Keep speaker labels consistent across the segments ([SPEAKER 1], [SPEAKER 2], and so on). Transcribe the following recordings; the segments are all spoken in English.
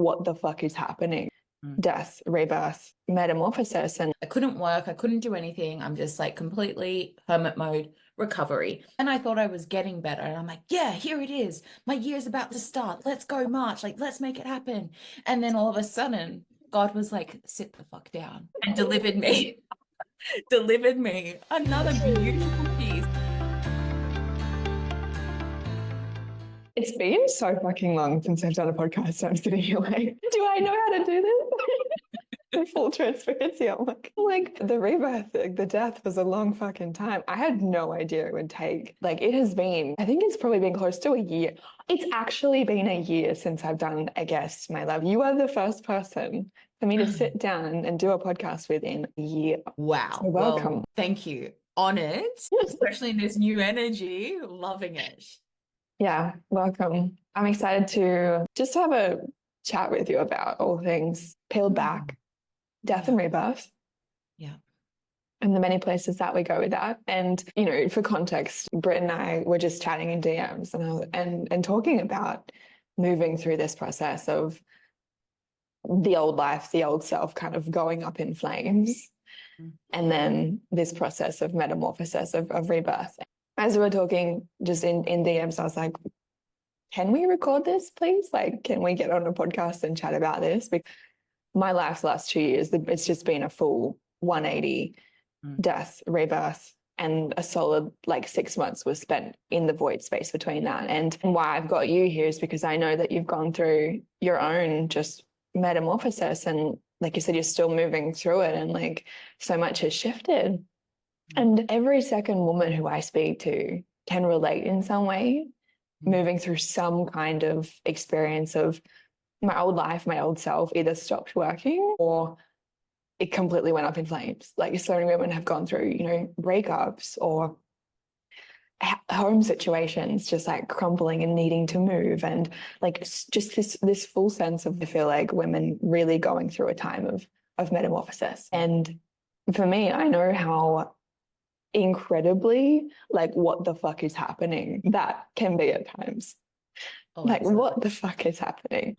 [SPEAKER 1] what the fuck is happening?
[SPEAKER 2] Mm.
[SPEAKER 1] Death, rebirth, metamorphosis. And
[SPEAKER 2] I couldn't work. I couldn't do anything. I'm just like completely hermit mode, recovery. And I thought I was getting better. And I'm like, yeah, here it is. My year's about to start. Let's go March. Like, let's make it happen. And then all of a sudden, God was like, sit the fuck down and delivered me, delivered me another beautiful piece.
[SPEAKER 1] it's been so fucking long since I've done a podcast. So I'm sitting here like, do I know how to do this? In full transparency, I'm like the rebirth, the death was a long fucking time. I had no idea it would take. Like it has been, I think it's probably been close to a year. It's actually been a year since I've done a guest, my love. You are the first person for me to sit down and do a podcast with in a year.
[SPEAKER 2] Wow.
[SPEAKER 1] So welcome.
[SPEAKER 2] Well, thank you. Honored, especially in this new energy, loving it.
[SPEAKER 1] Yeah, welcome. I'm excited to just have a chat with you about all things peeled back, death and rebirth.
[SPEAKER 2] Yeah.
[SPEAKER 1] And the many places that we go with that. And, you know, for context, Britt and I were just chatting in DMs and talking about moving through this process of the old life, the old self kind of going up in flames. And then this process of metamorphosis, of rebirth. As we were talking just in DMs, I was like, can we record this, please? Like, can we get on a podcast and chat about this? Because my life's last 2 years, it's just been a full 180 death, rebirth, and a solid like 6 months was spent in the void space between that. And why I've got you here is because I know that you've gone through your own just metamorphosis. And like you said, you're still moving through it and like so much has shifted. And every second woman who I speak to can relate in some way, moving through some kind of experience of my old life, my old self either stopped working or it completely went up in flames. Like so many women have gone through, you know, breakups or home situations, just like crumbling and needing to move. And like just this full sense of, I feel like women really going through a time of metamorphosis. And for me, I know how incredibly like what the fuck is happening that can be at times. Like what the fuck is happening?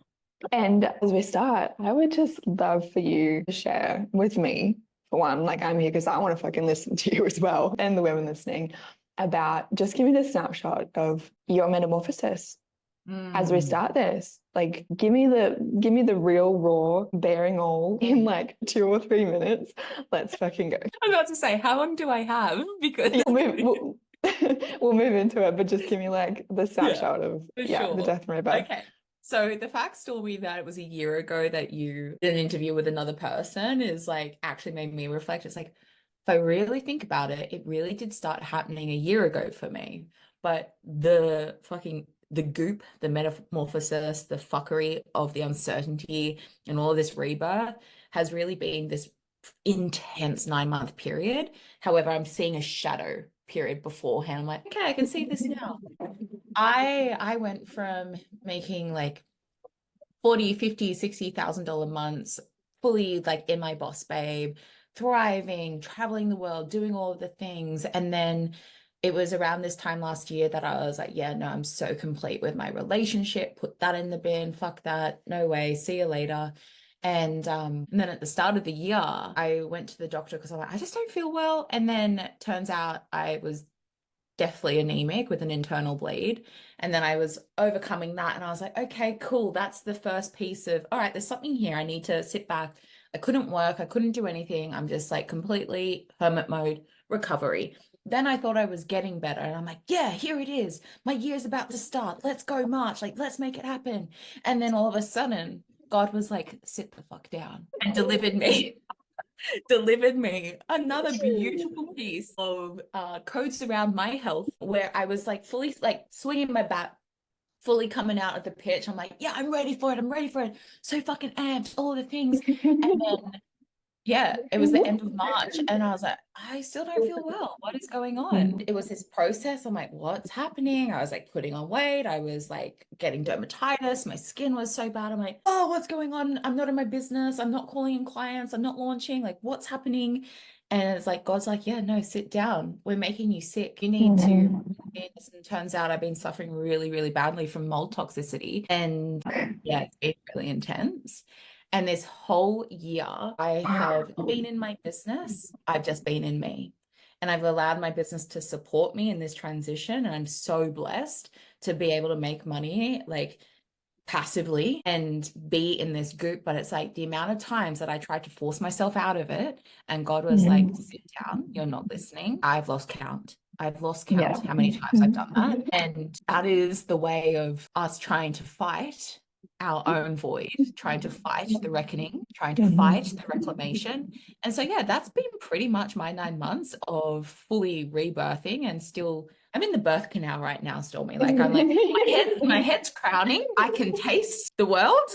[SPEAKER 1] And as we start, I would just love for you to share with me, for one, like I'm here because I want to fucking listen to you as well and the women listening, about just give me the snapshot of your metamorphosis as we start this. Like give me the real raw bearing all in like 2 or 3 minutes. Let's fucking go.
[SPEAKER 2] I was about to say, how long do I have? Because
[SPEAKER 1] we'll move into it, but just give me like the snapshot of the death and rebirth.
[SPEAKER 2] Okay. So the fact, Stormy, that it was a year ago that you did an interview with another person is like actually made me reflect. It's like, if I really think about it, it really did start happening a year ago for me. But the goop, the metamorphosis, the fuckery of the uncertainty and all of this rebirth has really been this intense 9-month period. However, I'm seeing a shadow period beforehand. I'm like, okay, I can see this now. I went from making like 40, 50, $60,000 months, fully like in my boss babe, thriving, traveling the world, doing all of the things. And then it was around this time last year that I was like, yeah, no, I'm so complete with my relationship. Put that in the bin. Fuck that. No way. See you later. And then at the start of the year, I went to the doctor because I'm like, I just don't feel well. And then turns out I was deathly anemic with an internal bleed. And then I was overcoming that. And I was like, okay, cool. That's the first piece of, all right, there's something here. I need to sit back. I couldn't work. I couldn't do anything. I'm just like completely hermit mode, recovery. Then I thought I was getting better. And I'm like, yeah, here it is. My year's about to start. Let's go March. Like, let's make it happen. And then all of a sudden, God was like, sit the fuck down and delivered me another beautiful piece of codes around my health, where I was like fully like swinging my bat, fully coming out of the pitch. I'm like, yeah, I'm ready for it. So fucking amped, all the things. And then Yeah, it was the end of March, and I was like, I still don't feel well. What is going on? It was this process. I'm like, what's happening? I was like putting on weight. I was like getting dermatitis. My skin was so bad. I'm like, oh, what's going on? I'm not in my business. I'm not calling in clients. I'm not launching. Like, what's happening? And it's like, God's like, yeah, no, sit down. We're making you sick. You need to. And it turns out I've been suffering really, really badly from mold toxicity. And yeah, it's been really intense. And this whole year, I have been in my business. I've just been in me. And I've allowed my business to support me in this transition. And I'm so blessed to be able to make money like passively and be in this group. But it's like the amount of times that I tried to force myself out of it. And God was like, sit down, you're not listening. I've lost count. I've lost count how many times I've done that. And that is the way of us trying to fight our own void, trying to fight the reckoning, trying to fight the reclamation. And so, yeah, that's been pretty much my 9 months of fully rebirthing and still, I'm in the birth canal right now, Stormy. Like, I'm like, my head's crowning. I can taste the world.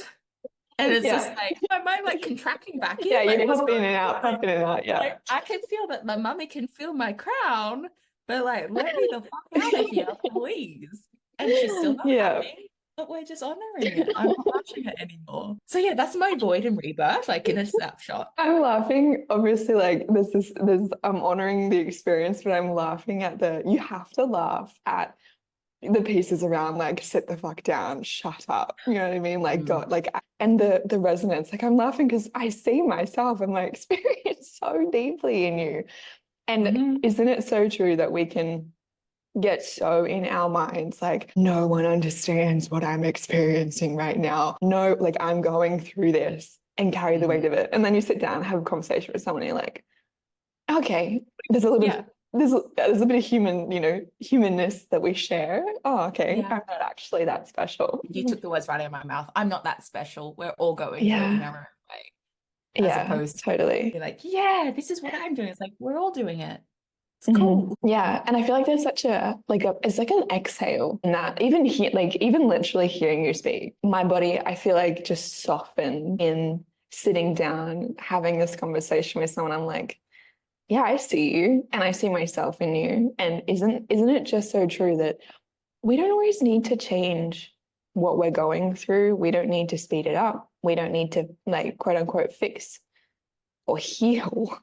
[SPEAKER 2] And it's just like, my mind like contracting back in.
[SPEAKER 1] Yeah,
[SPEAKER 2] like,
[SPEAKER 1] you're popping in and out, popping in and out. Yeah.
[SPEAKER 2] Like, I can feel that my mummy can feel my crown, but like, let me the fuck out of here, please. And she's still not happy. But we're just honoring it. I'm not watching it anymore. So yeah, that's my void and rebirth, like in a snapshot.
[SPEAKER 1] I'm laughing, obviously, like I'm honoring the experience, but I'm laughing at you have to laugh at the pieces around like sit the fuck down, shut up. You know what I mean? Like God, like, and the resonance. Like I'm laughing because I see myself and my experience so deeply in you. And isn't it so true that we can get so in our minds like no one understands what I'm experiencing right now. No, like I'm going through this and carry the weight of it. And then you sit down and have a conversation with someone and you're like, okay, there's a little bit there's a bit of humanness that we share. Oh, okay. I'm not actually that special.
[SPEAKER 2] You took the words right out of my mouth. I'm not that special. We're all going through it in our own way. As opposed to
[SPEAKER 1] totally.
[SPEAKER 2] be like, yeah, this is what I'm doing. It's like we're all doing it. It's cool.
[SPEAKER 1] Yeah. And I feel like there's such it's like an exhale in that even even literally hearing you speak, my body, I feel like just softened in sitting down, having this conversation with someone. I'm like, yeah, I see you and I see myself in you. And isn't it just so true that we don't always need to change what we're going through. We don't need to speed it up. We don't need to like quote unquote fix or heal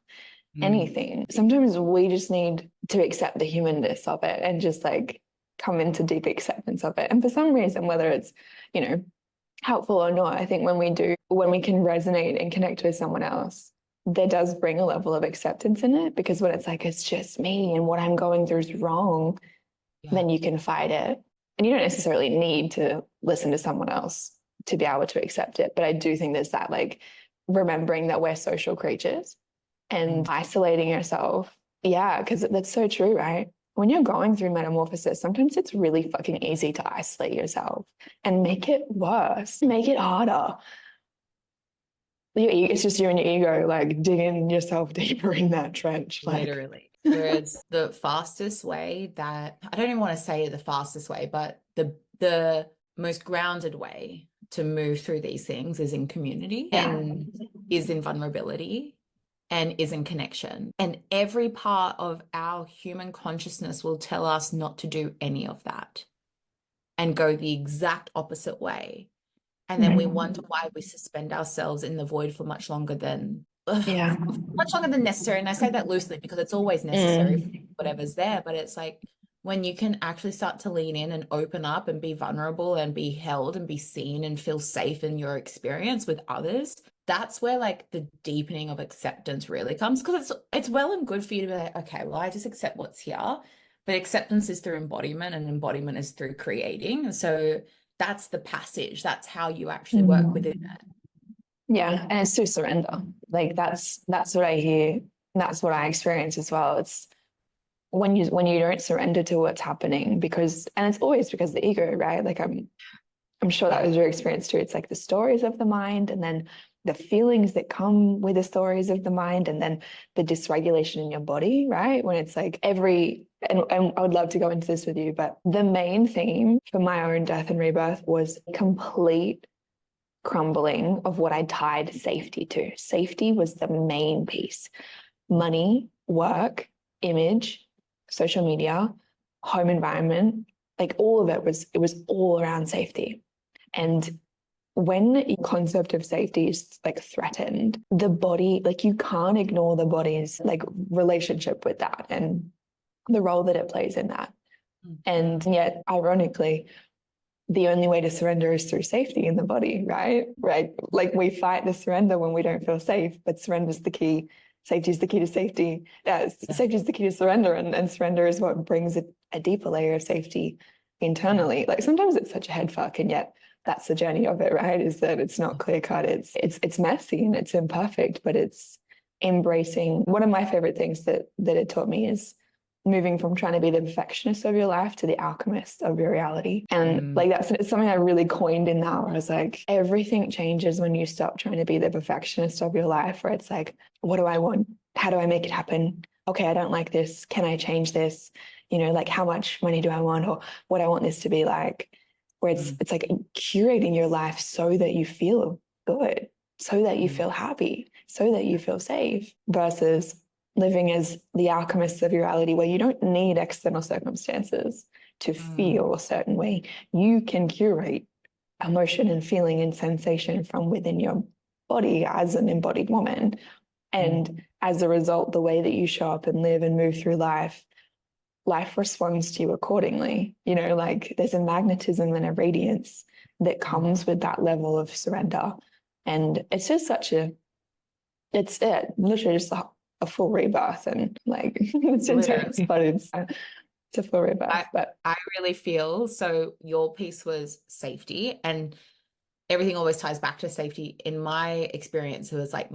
[SPEAKER 1] anything. Sometimes we just need to accept the humanness of it and just like come into deep acceptance of it. And for some reason, whether it's, helpful or not, I think when we can resonate and connect with someone else, there does bring a level of acceptance in it, because when it's like, it's just me and what I'm going through is wrong, then you can fight it. And you don't necessarily need to listen to someone else to be able to accept it. But I do think there's that like remembering that we're social creatures and isolating yourself. Yeah, because that's so true, right? When you're going through metamorphosis, sometimes it's really fucking easy to isolate yourself and make it worse, make it harder. It's just you and your ego like digging yourself deeper in that trench.
[SPEAKER 2] Literally. Whereas the fastest way that, I don't even want to say the fastest way, but the most grounded way to move through these things is in community and is in vulnerability and is in connection. And every part of our human consciousness will tell us not to do any of that and go the exact opposite way. And then we wonder why we suspend ourselves in the void for much longer than necessary. And I say that loosely because it's always necessary for whatever's there. But it's like when you can actually start to lean in and open up and be vulnerable and be held and be seen and feel safe in your experience with others, that's where like the deepening of acceptance really comes. Because it's well and good for you to be like, okay, well, I just accept what's here. But acceptance is through embodiment, and embodiment is through creating. So that's the passage. That's how you actually work within it.
[SPEAKER 1] Yeah. And it's through surrender. Like that's what I hear. That's what I experience as well. It's when you don't surrender to what's happening, and it's always because of the ego, right? Like I'm sure that was your experience too. It's like the stories of the mind, and then the feelings that come with the stories of the mind, and then the dysregulation in your body, right? When it's like and I would love to go into this with you, but the main theme for my own death and rebirth was complete crumbling of what I tied safety to. Safety was the main piece. Money, work, image, social media, home environment, like all of it was all around safety. And when the concept of safety is like threatened, the body, like you can't ignore the body's like relationship with that and the role that it plays in that. And yet, ironically, the only way to surrender is through safety in the body, right? Right. Like we fight the surrender when we don't feel safe, but surrender is the key. Safety is the key to safety. Safety is the key to surrender, and surrender is what brings a deeper layer of safety internally. Like sometimes it's such a head fuck, and yet that's the journey of it, right? Is that it's not clear cut. It's messy and it's imperfect, but it's embracing. One of my favorite things that it taught me is moving from trying to be the perfectionist of your life to the alchemist of your reality. And like that's something I really coined in that, where I was like, everything changes when you stop trying to be the perfectionist of your life, where it's like, what do I want? How do I make it happen? Okay, I don't like this. Can I change this? You know, like how much money do I want, or what I want this to be like? Where it's like curating your life so that you feel good, so that you feel happy, so that you feel safe, versus living as the alchemist of your reality, where you don't need external circumstances to feel a certain way. You can curate emotion and feeling and sensation from within your body as an embodied woman. And as a result, the way that you show up and live and move through life responds to you accordingly. You know, like there's a magnetism and a radiance that comes with that level of surrender. And it's just it's literally just a full rebirth, and like it's intense, but it's a full rebirth. But
[SPEAKER 2] I really feel so your piece was safety, and everything always ties back to safety. In my experience, it was like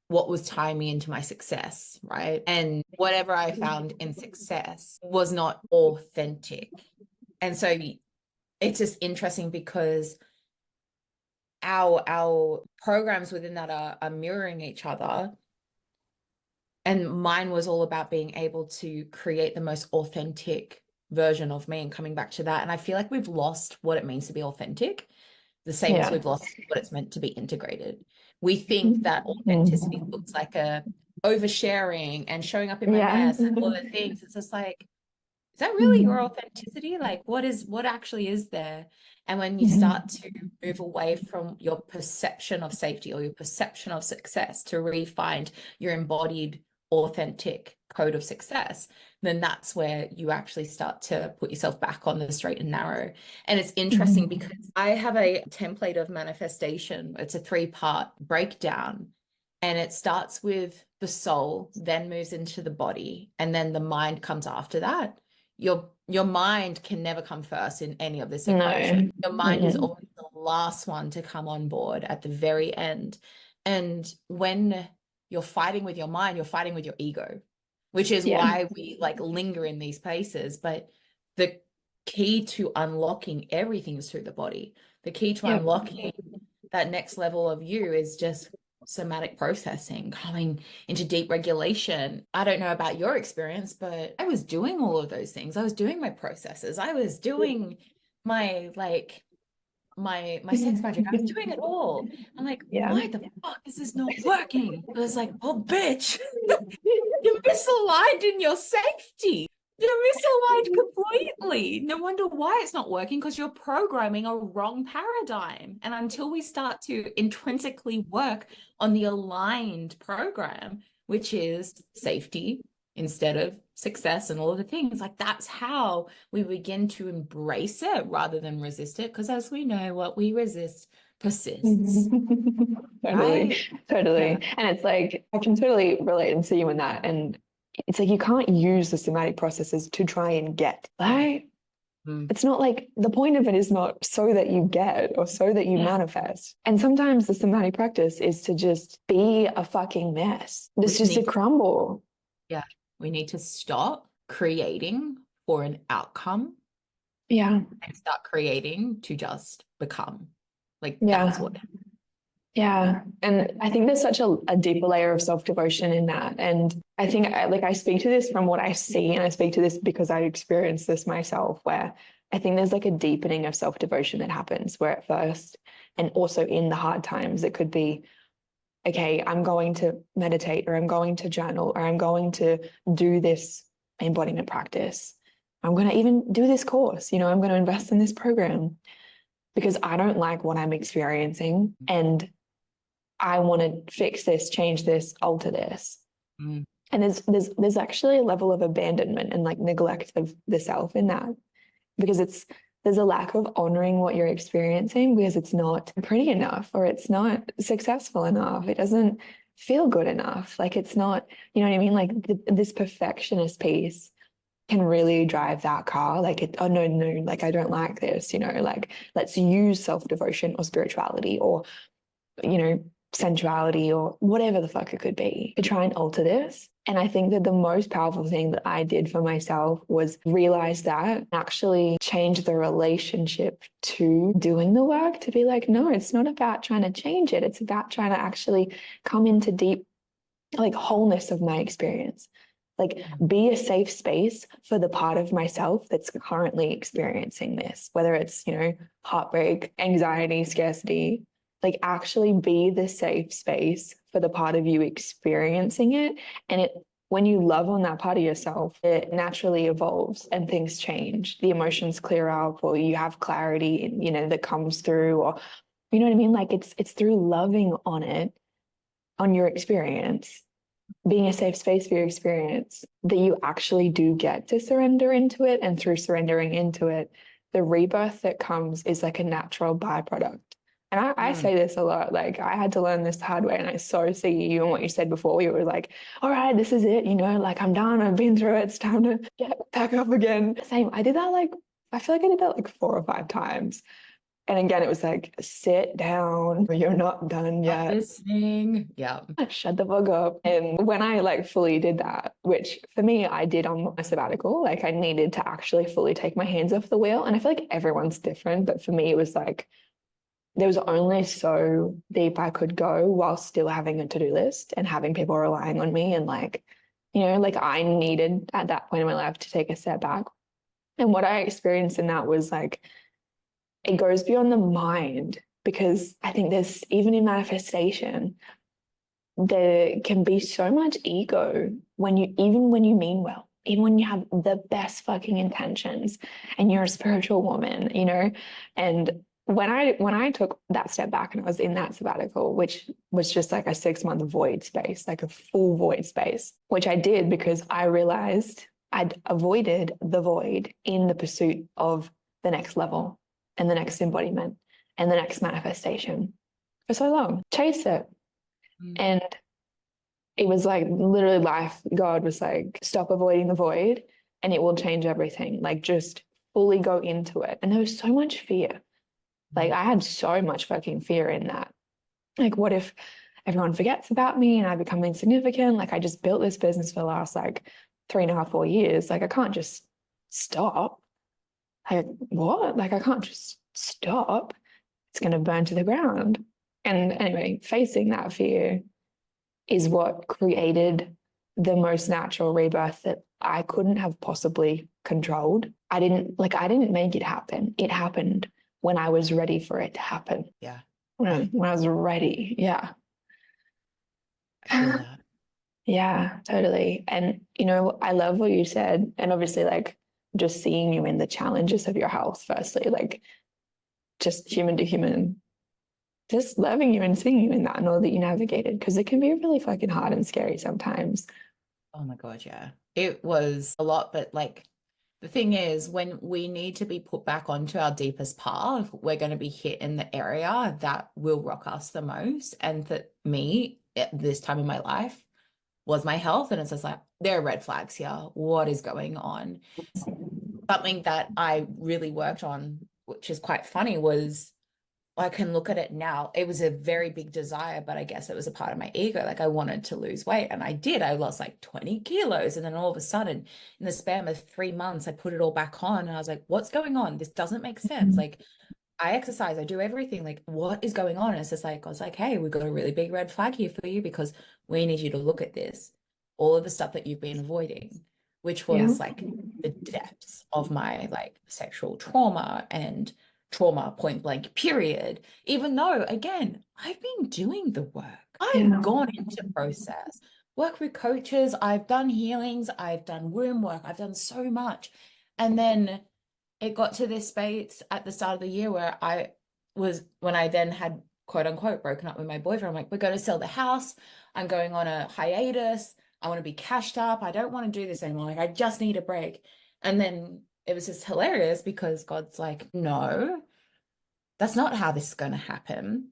[SPEAKER 2] what was tying me into my success, right? And whatever I found in success was not authentic. And so it's just interesting because our programs within that are mirroring each other. And mine was all about being able to create the most authentic version of me and coming back to that. And I feel like we've lost what it means to be authentic, the same as we've lost what it's meant to be integrated. We think that authenticity looks like a oversharing and showing up in my mess and all the things. It's just like, is that really your authenticity? Like what actually is there? And when you start to move away from your perception of safety or your perception of success to really find your embodied authentic code of success, then that's where you actually start to put yourself back on the straight and narrow. And it's interesting because I have a template of manifestation. It's a 3-part breakdown, and it starts with the soul, then moves into the body, and then the mind comes after that. Your mind can never come first in any of this equation. Your mind is always the last one to come on board at the very end. And when you're fighting with your mind, you're fighting with your ego, which is why we like linger in these places. But the key to unlocking everything is through the body. The key to unlocking that next level of you is just somatic processing, coming into deep regulation. I don't know about your experience, but I was doing all of those things. I was doing my processes. I was doing my my sex magic. I was doing it all. I'm like, why the fuck is this not working? I was like, oh bitch, you're misaligned in your safety. You're misaligned completely. No wonder why it's not working, because you're programming a wrong paradigm. And until we start to intrinsically work on the aligned program, which is safety instead of success and all of the things, like that's how we begin to embrace it rather than resist it. Because as we know, what we resist persists.
[SPEAKER 1] Totally. Yeah. And it's like, I can totally relate and see you in that. And it's like you can't use the somatic processes to try and get, right? It's not like the point of it is not so that you get or so that you manifest. And sometimes the somatic practice is to just be a fucking mess. It's just to crumble.
[SPEAKER 2] Yeah. We need to stop creating for an outcome.
[SPEAKER 1] And
[SPEAKER 2] start creating to just become. Like
[SPEAKER 1] that's what. Yeah. And I think there's such a deeper layer of self-devotion in that. And I think I speak to this from what I see, and I speak to this because I experienced this myself, where I think there's like a deepening of self-devotion that happens, where at first And also in the hard times, it could be, okay, I'm going to meditate, or I'm going to journal, or I'm going to do this embodiment practice. I'm going to even do this course, I'm going to invest in this program because I don't like what I'm experiencing and I want to fix this, change this, alter this. Mm. And there's actually a level of abandonment and like neglect of the self in that, because there's a lack of honoring what you're experiencing because it's not pretty enough, or it's not successful enough. It doesn't feel good enough. Like it's not, you know what I mean? Like this perfectionist piece can really drive that car. Like, oh no, like I don't like this, like let's use self-devotion or spirituality or, sensuality or whatever the fuck it could be to try and alter this. And I think that the most powerful thing that I did for myself was realize that, actually change the relationship to doing the work, to be like, no, it's not about trying to change it. It's about trying to actually come into deep, like, wholeness of my experience. Like, be a safe space for the part of myself that's currently experiencing this, whether it's, heartbreak, anxiety, scarcity. Like, actually be the safe space for the part of you experiencing it. And when you love on that part of yourself, it naturally evolves and things change. The emotions clear up, or you have clarity, that comes through, or, you know what I mean? Like, it's through loving on it, on your experience, being a safe space for your experience, that you actually do get to surrender into it. And through surrendering into it, the rebirth that comes is like a natural byproduct. And I say this a lot, like I had to learn this the hard way, and I so see you and what you said before. You were like, all right, this is it, like I'm done, I've been through it, it's time to get back up again. Same, I did that I feel like I did that like 4 or 5 times. And again, it was like, sit down, you're not done yet.
[SPEAKER 2] Not listening. Yeah.
[SPEAKER 1] Shut the fuck up. And when I like fully did that, which for me, I did on my sabbatical, like I needed to actually fully take my hands off the wheel. And I feel like everyone's different, but for me, it was like, there was only so deep I could go while still having a to-do list and having people relying on me. And like, like I needed at that point in my life to take a step back. And what I experienced in that was like, it goes beyond the mind, because I think there's, even in manifestation, there can be so much ego even when you mean well, even when you have the best fucking intentions and you're a spiritual woman, and when I took that step back and I was in that sabbatical, which was just like a 6-month void space, like a full void space, which I did because I realized I'd avoided the void in the pursuit of the next level and the next embodiment and the next manifestation for so long. Chase it. And it was like literally life. God was like, stop avoiding the void and it will change everything. Like, just fully go into it. And there was so much fear. Like, I had so much fucking fear in that. Like, what if everyone forgets about me and I become insignificant? Like, I just built this business for the last like 3.5, 4 years. Like, I can't just stop. Like, what? Like, I can't just stop. It's going to burn to the ground. And anyway, facing that fear is what created the most natural rebirth that I couldn't have possibly controlled. I didn't make it happen. It happened when I was ready for it to happen.
[SPEAKER 2] Yeah.
[SPEAKER 1] When I was ready. Yeah.
[SPEAKER 2] I feel that.
[SPEAKER 1] Yeah, totally. And, I love what you said. And obviously, like, just seeing you in the challenges of your health, firstly, like, just human to human, just loving you and seeing you in that and all that you navigated, because it can be really fucking hard and scary sometimes.
[SPEAKER 2] Oh my God, yeah. It was a lot, but like, the thing is, when we need to be put back onto our deepest path, we're going to be hit in the area that will rock us the most. And for me, at this time in my life, was my health. And it's just like, there are red flags here. What is going on? Something that I really worked on, which is quite funny, was I can look at it now. It was a very big desire, but I guess it was a part of my ego. Like, I wanted to lose weight, and I did. I lost like 20 kilos. And then all of a sudden, in the span of 3 months, I put it all back on. And I was like, what's going on? This doesn't make sense. Like, I exercise, I do everything. Like, what is going on? And it's just like, I was like, hey, we've got a really big red flag here for you, because we need you to look at this. All of the stuff that you've been avoiding, which was like the depths of my like sexual trauma and trauma, point blank, period. Even though, again, I've been doing the work.
[SPEAKER 1] Yeah.
[SPEAKER 2] I've gone into process, work with coaches, I've done healings, I've done womb work, I've done so much. And then it got to this space at the start of the year where when I then had quote unquote broken up with my boyfriend, I'm like, we're going to sell the house. I'm going on a hiatus. I want to be cashed up. I don't want to do this anymore. Like, I just need a break. And then it was just hilarious because God's like, no, that's not how this is going to happen.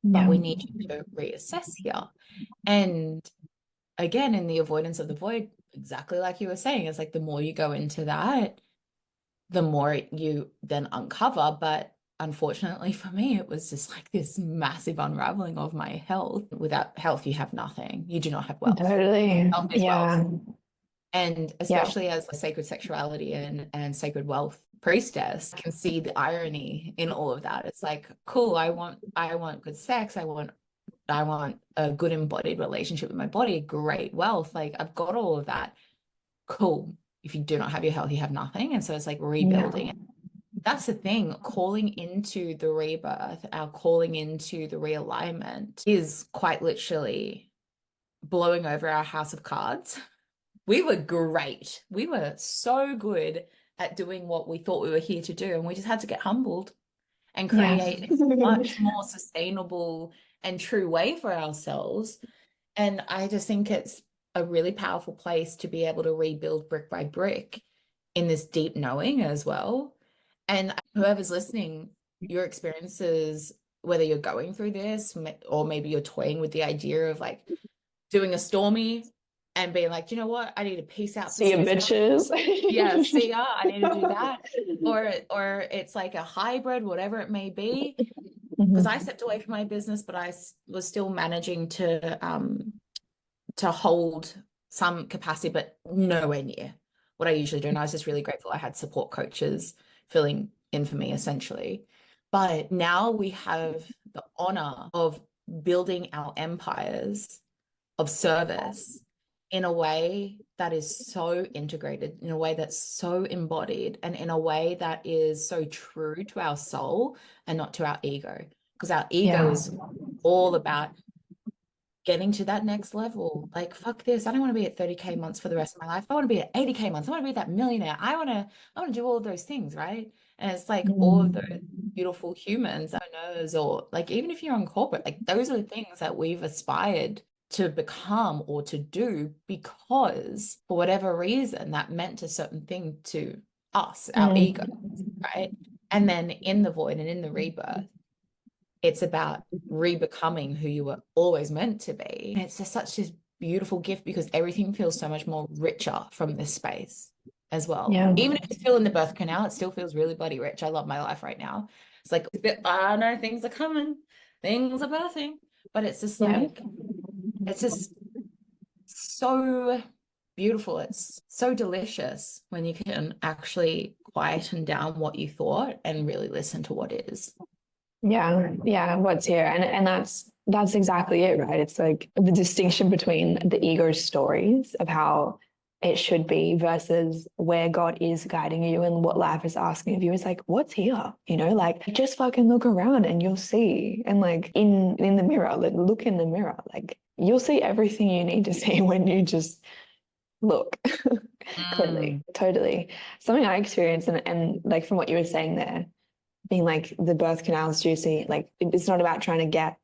[SPEAKER 2] But we need you to reassess here. And again, in the avoidance of the void, exactly like you were saying, it's like the more you go into that, the more you then uncover. But unfortunately for me, it was just like this massive unraveling of my health. Without health, you have nothing. You do not have wealth.
[SPEAKER 1] Totally.
[SPEAKER 2] Health is
[SPEAKER 1] Yeah.
[SPEAKER 2] wealth. And especially as a sacred sexuality and sacred wealth priestess, I can see the irony in all of that. It's like, cool, I want good sex. I want a good embodied relationship with my body, great wealth. Like, I've got all of that. Cool. If you do not have your health, you have nothing. And so it's like rebuilding it. That's the thing. Calling into the rebirth, our calling into the realignment is quite literally blowing over our house of cards. We were great. We were so good at doing what we thought we were here to do. And we just had to get humbled and create a much more sustainable and true way for ourselves. And I just think it's a really powerful place to be able to rebuild brick by brick in this deep knowing as well. And whoever's listening, your experiences, whether you're going through this or maybe you're toying with the idea of like doing a Stormy and being like, you know what, I need to peace out.
[SPEAKER 1] See you, bitches.
[SPEAKER 2] Yeah, see ya. I need to do that. Or it's like a hybrid, whatever it may be. Because I stepped away from my business, but I was still managing to hold some capacity, but nowhere near what I usually do. And I was just really grateful I had support coaches filling in for me, essentially. But now we have the honor of building our empires of service in a way that is so integrated, in a way that's so embodied, and in a way that is so true to our soul and not to our ego. Because our ego is all about getting to that next level. Like, fuck this. I don't want to be at 30K months for the rest of my life. I want to be at 80K months. I want to be that millionaire. I want to do all of those things, right? And it's like all of those beautiful humans, owners, or like even if you're on corporate, like those are the things that we've aspired to become or to do because for whatever reason that meant a certain thing to us, our ego, right? And then in the void and in the rebirth, it's about re-becoming who you were always meant to be. And it's just such this beautiful gift because everything feels so much more richer from this space as well.
[SPEAKER 1] Yeah.
[SPEAKER 2] Even if you're still in the birth canal, it still feels really bloody rich. I love my life right now. It's like, I know things are coming, things are birthing, but it's just like, it's just so beautiful. It's so delicious when you can actually quieten down what you thought and really listen to what is.
[SPEAKER 1] Yeah, what's here. And that's exactly it, right? It's like the distinction between the ego stories of how it should be versus where God is guiding you and what life is asking of you. Is like, what's here? You know, like just fucking look around and you'll see. And like in the mirror, like look in the mirror, like you'll see everything you need to see when you just look. Clearly, totally. Something I experienced and like from what you were saying there, being like the birth canal is juicy, like it's not about trying to get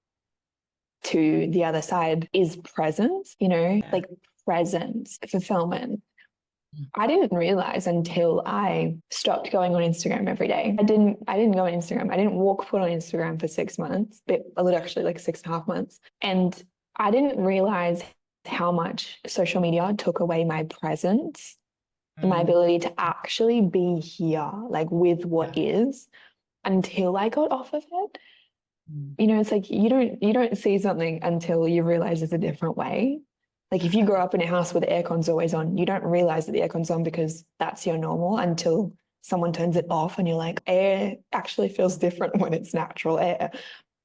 [SPEAKER 1] to the other side, is presence, you know, like presence, fulfillment. I didn't realize until I stopped going on Instagram every day. I didn't go on Instagram. I didn't walk foot on Instagram for 6 months, but actually like 6.5 months. And I didn't realize how much social media took away my presence, my ability to actually be here, like with what is, until I got off of it. You know, it's like you don't see something until you realize it's a different way. Like if you grow up in a house where the aircon's always on, you don't realize that the aircon's on because that's your normal until someone turns it off and you're like, air actually feels different when it's natural air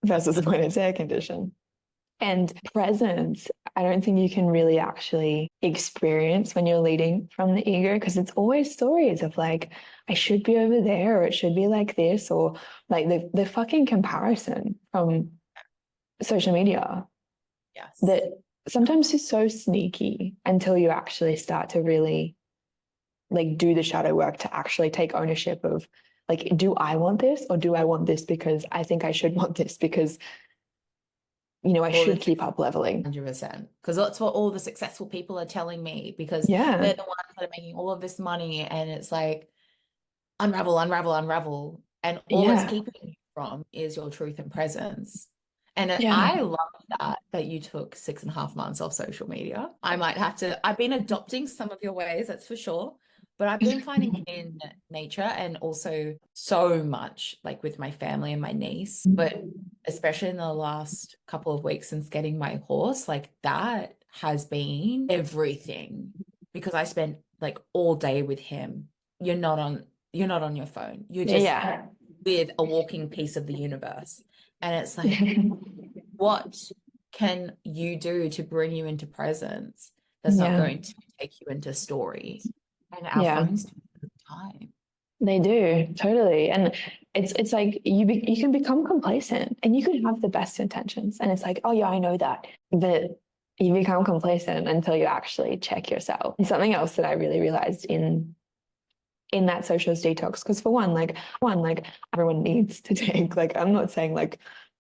[SPEAKER 1] versus when it's air conditioned. And presence, I don't think you can really actually experience when you're leading from the ego, because it's always stories of like, I should be over there, or it should be like this, or like the fucking comparison from social media
[SPEAKER 2] Yes.
[SPEAKER 1] that sometimes is so sneaky until you actually start to really like do the shadow work to actually take ownership of like, do I want this, or do I want this because I think I should want this because, you know, I
[SPEAKER 2] All
[SPEAKER 1] should
[SPEAKER 2] this
[SPEAKER 1] keep up leveling.
[SPEAKER 2] 100%. Because that's what all the successful people are telling me, because
[SPEAKER 1] Yeah.
[SPEAKER 2] they're the ones that are making all of this money. And it's like, unravel, unravel, unravel. And all it's
[SPEAKER 1] Yeah.
[SPEAKER 2] keeping you from is your truth and presence. And
[SPEAKER 1] Yeah.
[SPEAKER 2] I love that you took 6.5 months off social media. I might have to, I've been adopting some of your ways, that's for sure. But I've been finding in nature, and also so much like with my family and my niece, but especially in the last couple of weeks since getting my horse, like that has been everything, because I spent like all day with him. You're not on your phone. You're just
[SPEAKER 1] Yeah.
[SPEAKER 2] with a walking piece of the universe. And it's like, what can you do to bring you into presence that's not
[SPEAKER 1] Yeah.
[SPEAKER 2] going to take you into story? And our
[SPEAKER 1] Yeah.
[SPEAKER 2] phones do it all the time.
[SPEAKER 1] They do, totally. And it's like you can become complacent, and you can have the best intentions. And it's like, oh yeah, I know that. But you become complacent until you actually check yourself. And something else that I really realized in that socials detox, because for one, everyone needs to take, like, I'm not saying like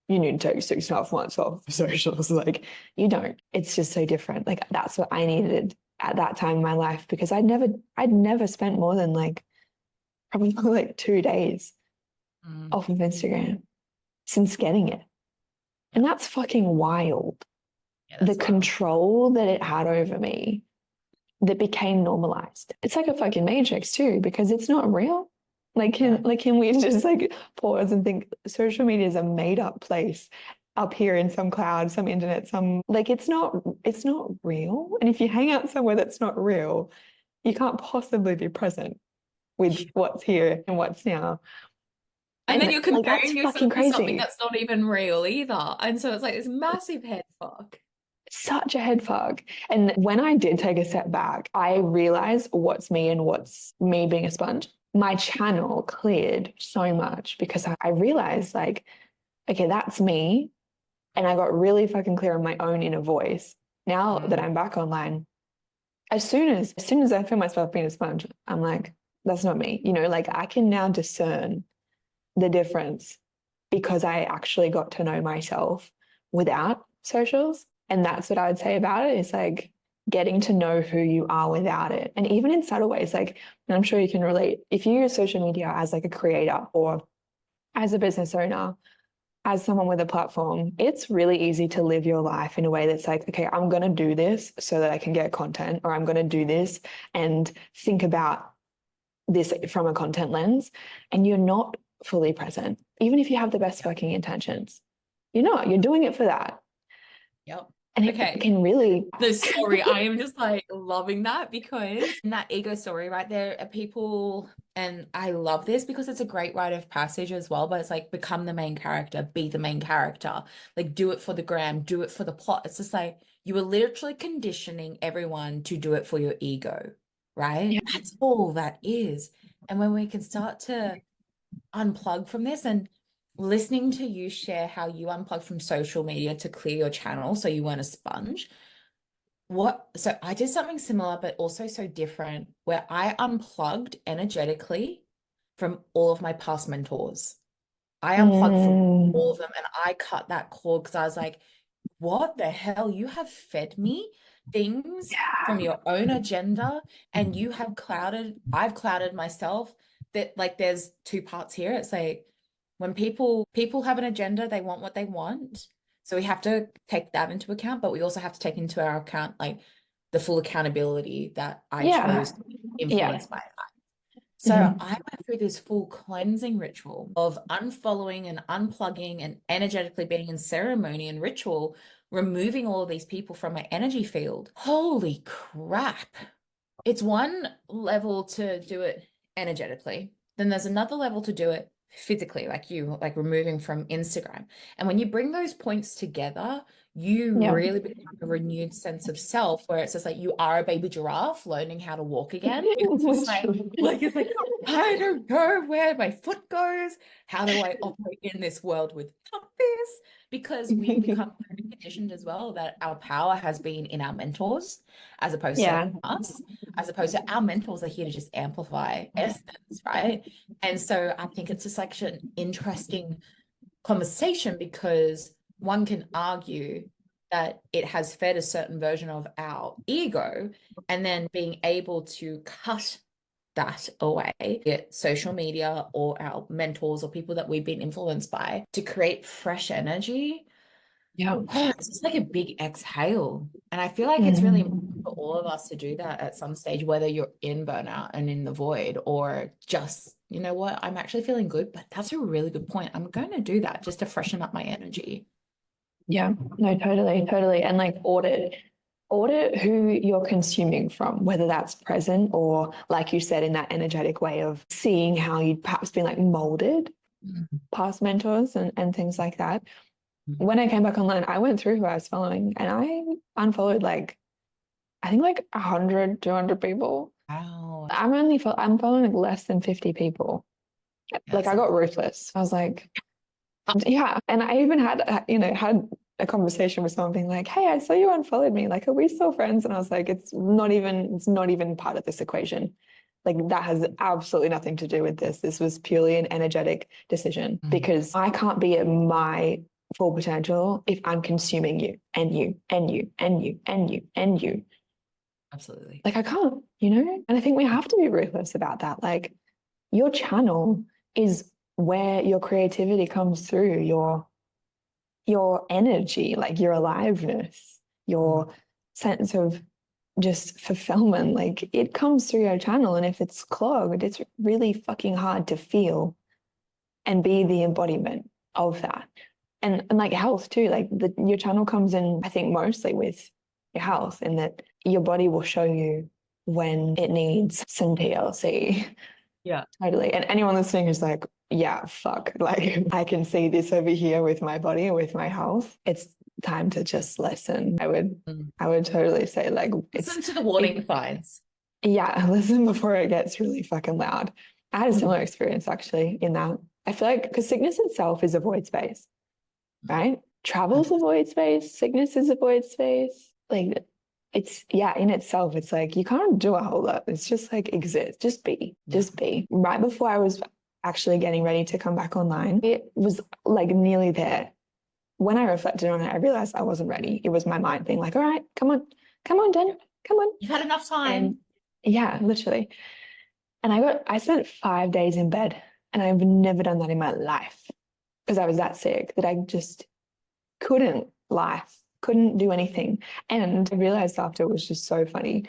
[SPEAKER 1] you need to take 6.5 months off socials. Like, you don't. It's just so different. Like, that's what I needed at that time in my life, because I'd never spent more than like probably like 2 days off of Instagram since getting it. And that's fucking wild.
[SPEAKER 2] Yeah,
[SPEAKER 1] The
[SPEAKER 2] that's wild.
[SPEAKER 1] control that it had over me that became normalized. It's like a fucking matrix too, because it's not real. Like, can we just like pause and think social media is a made up place up here in some cloud, some internet, some like it's not real. And if you hang out somewhere that's not real, you can't possibly be present with what's here and what's now.
[SPEAKER 2] And then
[SPEAKER 1] And
[SPEAKER 2] you're
[SPEAKER 1] like, that's
[SPEAKER 2] comparing
[SPEAKER 1] fucking
[SPEAKER 2] yourself to something
[SPEAKER 1] crazy.
[SPEAKER 2] that's not even real either. And so it's like this massive head fuck.
[SPEAKER 1] Such a head fuck. And when I did take a step back, I realized what's me and what's me being a sponge. My channel cleared so much because I realized, like, okay, that's me. And I got really fucking clear on my own inner voice. Now that I'm back online, as soon as I feel myself being a sponge, I'm like, that's not me. You know, like, I can now discern the difference because I actually got to know myself without socials. And that's what I would say about it, is like getting to know who you are without it. And even in subtle ways, like, and I'm sure you can relate, if you use social media as like a creator or as a business owner, as someone with a platform, it's really easy to live your life in a way that's like, okay, I'm going to do this so that I can get content, or I'm going to do this and think about this from a content lens. And you're not fully present, even if you have the best working intentions. You're doing it for that.
[SPEAKER 2] Yep.
[SPEAKER 1] And it
[SPEAKER 2] Okay.
[SPEAKER 1] can really.
[SPEAKER 2] The story, I am just like loving that, because in that ego story, right, there are people, and I love this because it's a great rite of passage as well, but it's like, become the main character, be the main character, like do it for the gram, do it for the plot. It's just like you are literally conditioning everyone to do it for your ego, right?
[SPEAKER 1] Yeah.
[SPEAKER 2] That's all that is. And when we can start to unplug from this, and listening to you share how you unplugged from social media to clear your channel so you weren't a sponge. So I did something similar, but also so different, where I unplugged energetically from all of my past mentors. I unplugged from all of them, and I cut that cord because I was like, what the hell? You have fed me things from your own agenda, and I've clouded myself. That, like, there's two parts here. It's like, when people have an agenda, they want what they want. So we have to take that into account, but we also have to take into our account like the full accountability that I
[SPEAKER 1] Yeah.
[SPEAKER 2] chose to be
[SPEAKER 1] Yeah.
[SPEAKER 2] influenced by that. So I went through this full cleansing ritual of unfollowing and unplugging and energetically being in ceremony and ritual, removing all of these people from my energy field. Holy crap. It's one level to do it energetically. Then there's another level to do it physically, like removing from Instagram. And when you bring those points together, you
[SPEAKER 1] Yeah.
[SPEAKER 2] really become a renewed sense of self, where it's just like you are a baby giraffe learning how to walk again. It's just it's like I don't know where my foot goes. How do I operate in this world without this? Because we've become very conditioned as well that our power has been in our mentors as opposed to
[SPEAKER 1] Yeah.
[SPEAKER 2] us, as opposed to our mentors are here to just amplify essence, right? And so I think it's just like an interesting conversation, because one can argue that it has fed a certain version of our ego, and then being able to cut that away, be it social media or our mentors or people that we've been influenced by, to create fresh energy.
[SPEAKER 1] Yeah.
[SPEAKER 2] It's just like a big exhale. And I feel like it's really important for all of us to do that at some stage, whether you're in burnout and in the void, or just, you know what, I'm actually feeling good, but that's a really good point. I'm going to do that just to freshen up my energy.
[SPEAKER 1] Yeah, no, totally, totally. And like audit who you're consuming from, whether that's present or, like you said, in that energetic way of seeing how you'd perhaps been like molded past mentors and things like that. When I came back online, I went through who I was following and I unfollowed like, I think like 100, 200 people.
[SPEAKER 2] Wow.
[SPEAKER 1] I'm following like less than 50 people. Like I got ruthless. I was like, yeah. And I even had, had a conversation with someone being like, hey, I saw you unfollowed me. Like, are we still friends? And I was like, it's not even part of this equation. Like that has absolutely nothing to do with this. This was purely an energetic decision because I can't be at my full potential if I'm consuming you and you and you and you and you and you.
[SPEAKER 2] Absolutely.
[SPEAKER 1] Like I can't, And I think we have to be ruthless about that. Like your channel is where your creativity comes through, your energy, like your aliveness, your sense of just fulfillment. Like it comes through your channel. And if it's clogged, it's really fucking hard to feel and be the embodiment of that. And like health too, like your channel comes in, I think, mostly with your health, in that your body will show you when it needs some TLC.
[SPEAKER 2] Yeah.
[SPEAKER 1] Totally. And anyone listening is like, yeah, fuck. Like I can see this over here with my body, with my health. It's time to just listen. I would totally say like
[SPEAKER 2] listen to the warning signs.
[SPEAKER 1] Yeah, listen before it gets really fucking loud. I had a similar experience actually in that. I feel like because sickness itself is a void space, right? Travel's a void space, sickness is a void space. Like it's, yeah, in itself, it's like you can't do a whole lot. It's just like exist, just be. Right before I was actually getting ready to come back online, it was like nearly there. When I reflected on it, I realized I wasn't ready. It was my mind being like, all right, come on, Daniel, come on.
[SPEAKER 2] You've had enough time.
[SPEAKER 1] And yeah, literally. And I spent 5 days in bed, and I've never done that in my life because I was that sick that I just couldn't do anything. And I realized after, it was just so funny,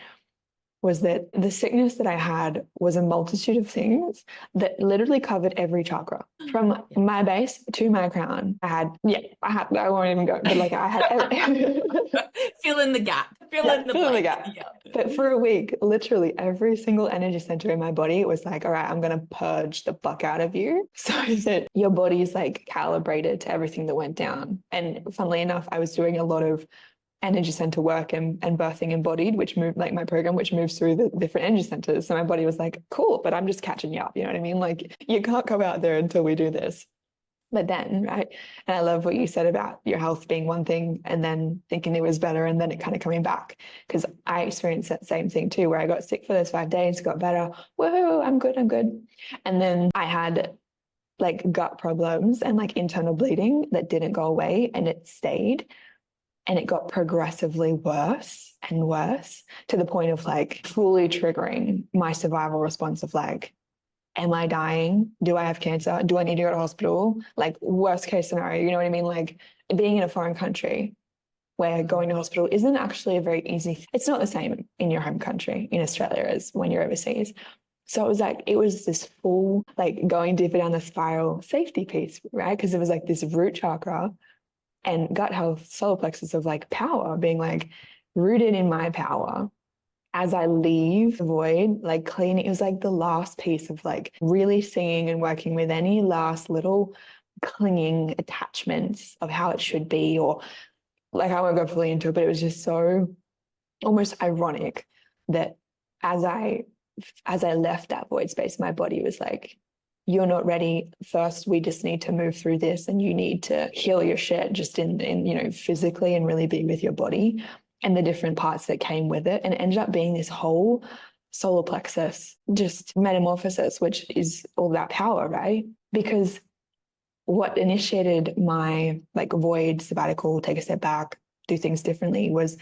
[SPEAKER 1] was that the sickness that I had was a multitude of things that literally covered every chakra. From my base to my crown, I won't even go, but like I had
[SPEAKER 2] fill in the gap. Fill in the blank.
[SPEAKER 1] Yeah. But for a week, literally every single energy center in my body was like, all right, I'm going to purge the fuck out of you so that your body is like calibrated to everything that went down. And funnily enough, I was doing a lot of energy center work and birthing Embodied, which moved like my program, which moves through the different energy centers. So my body was like, cool, but I'm just catching you up. You know what I mean? Like you can't go out there until we do this. But then, right? And I love what you said about your health being one thing and then thinking it was better and then it kind of coming back. Because I experienced that same thing too, where I got sick for those 5 days, got better. Whoa, I'm good. And then I had like gut problems and like internal bleeding that didn't go away, and it stayed. And it got progressively worse and worse to the point of like fully triggering my survival response of like, am I dying? Do I have cancer? Do I need to go to hospital? Like worst case scenario, you know what I mean? Like being in a foreign country where going to hospital isn't actually a very easy, it's not the same in your home country in Australia as when you're overseas. So it was this full, like going deeper down the spiral safety piece, right? Because it was like this root chakra and gut health, solar plexus of like power, being like rooted in my power. As I leave the void, like cleaning, it was like the last piece of like really seeing and working with any last little clinging attachments of how it should be, or like I won't go fully into it, but it was just so almost ironic that as I left that void space, my body was like, you're not ready. First, we just need to move through this, and you need to heal your shit just in physically and really be with your body and the different parts that came with it. And it ended up being this whole solar plexus, just metamorphosis, which is all about power, right? Because what initiated my like void sabbatical, take a step back, do things differently was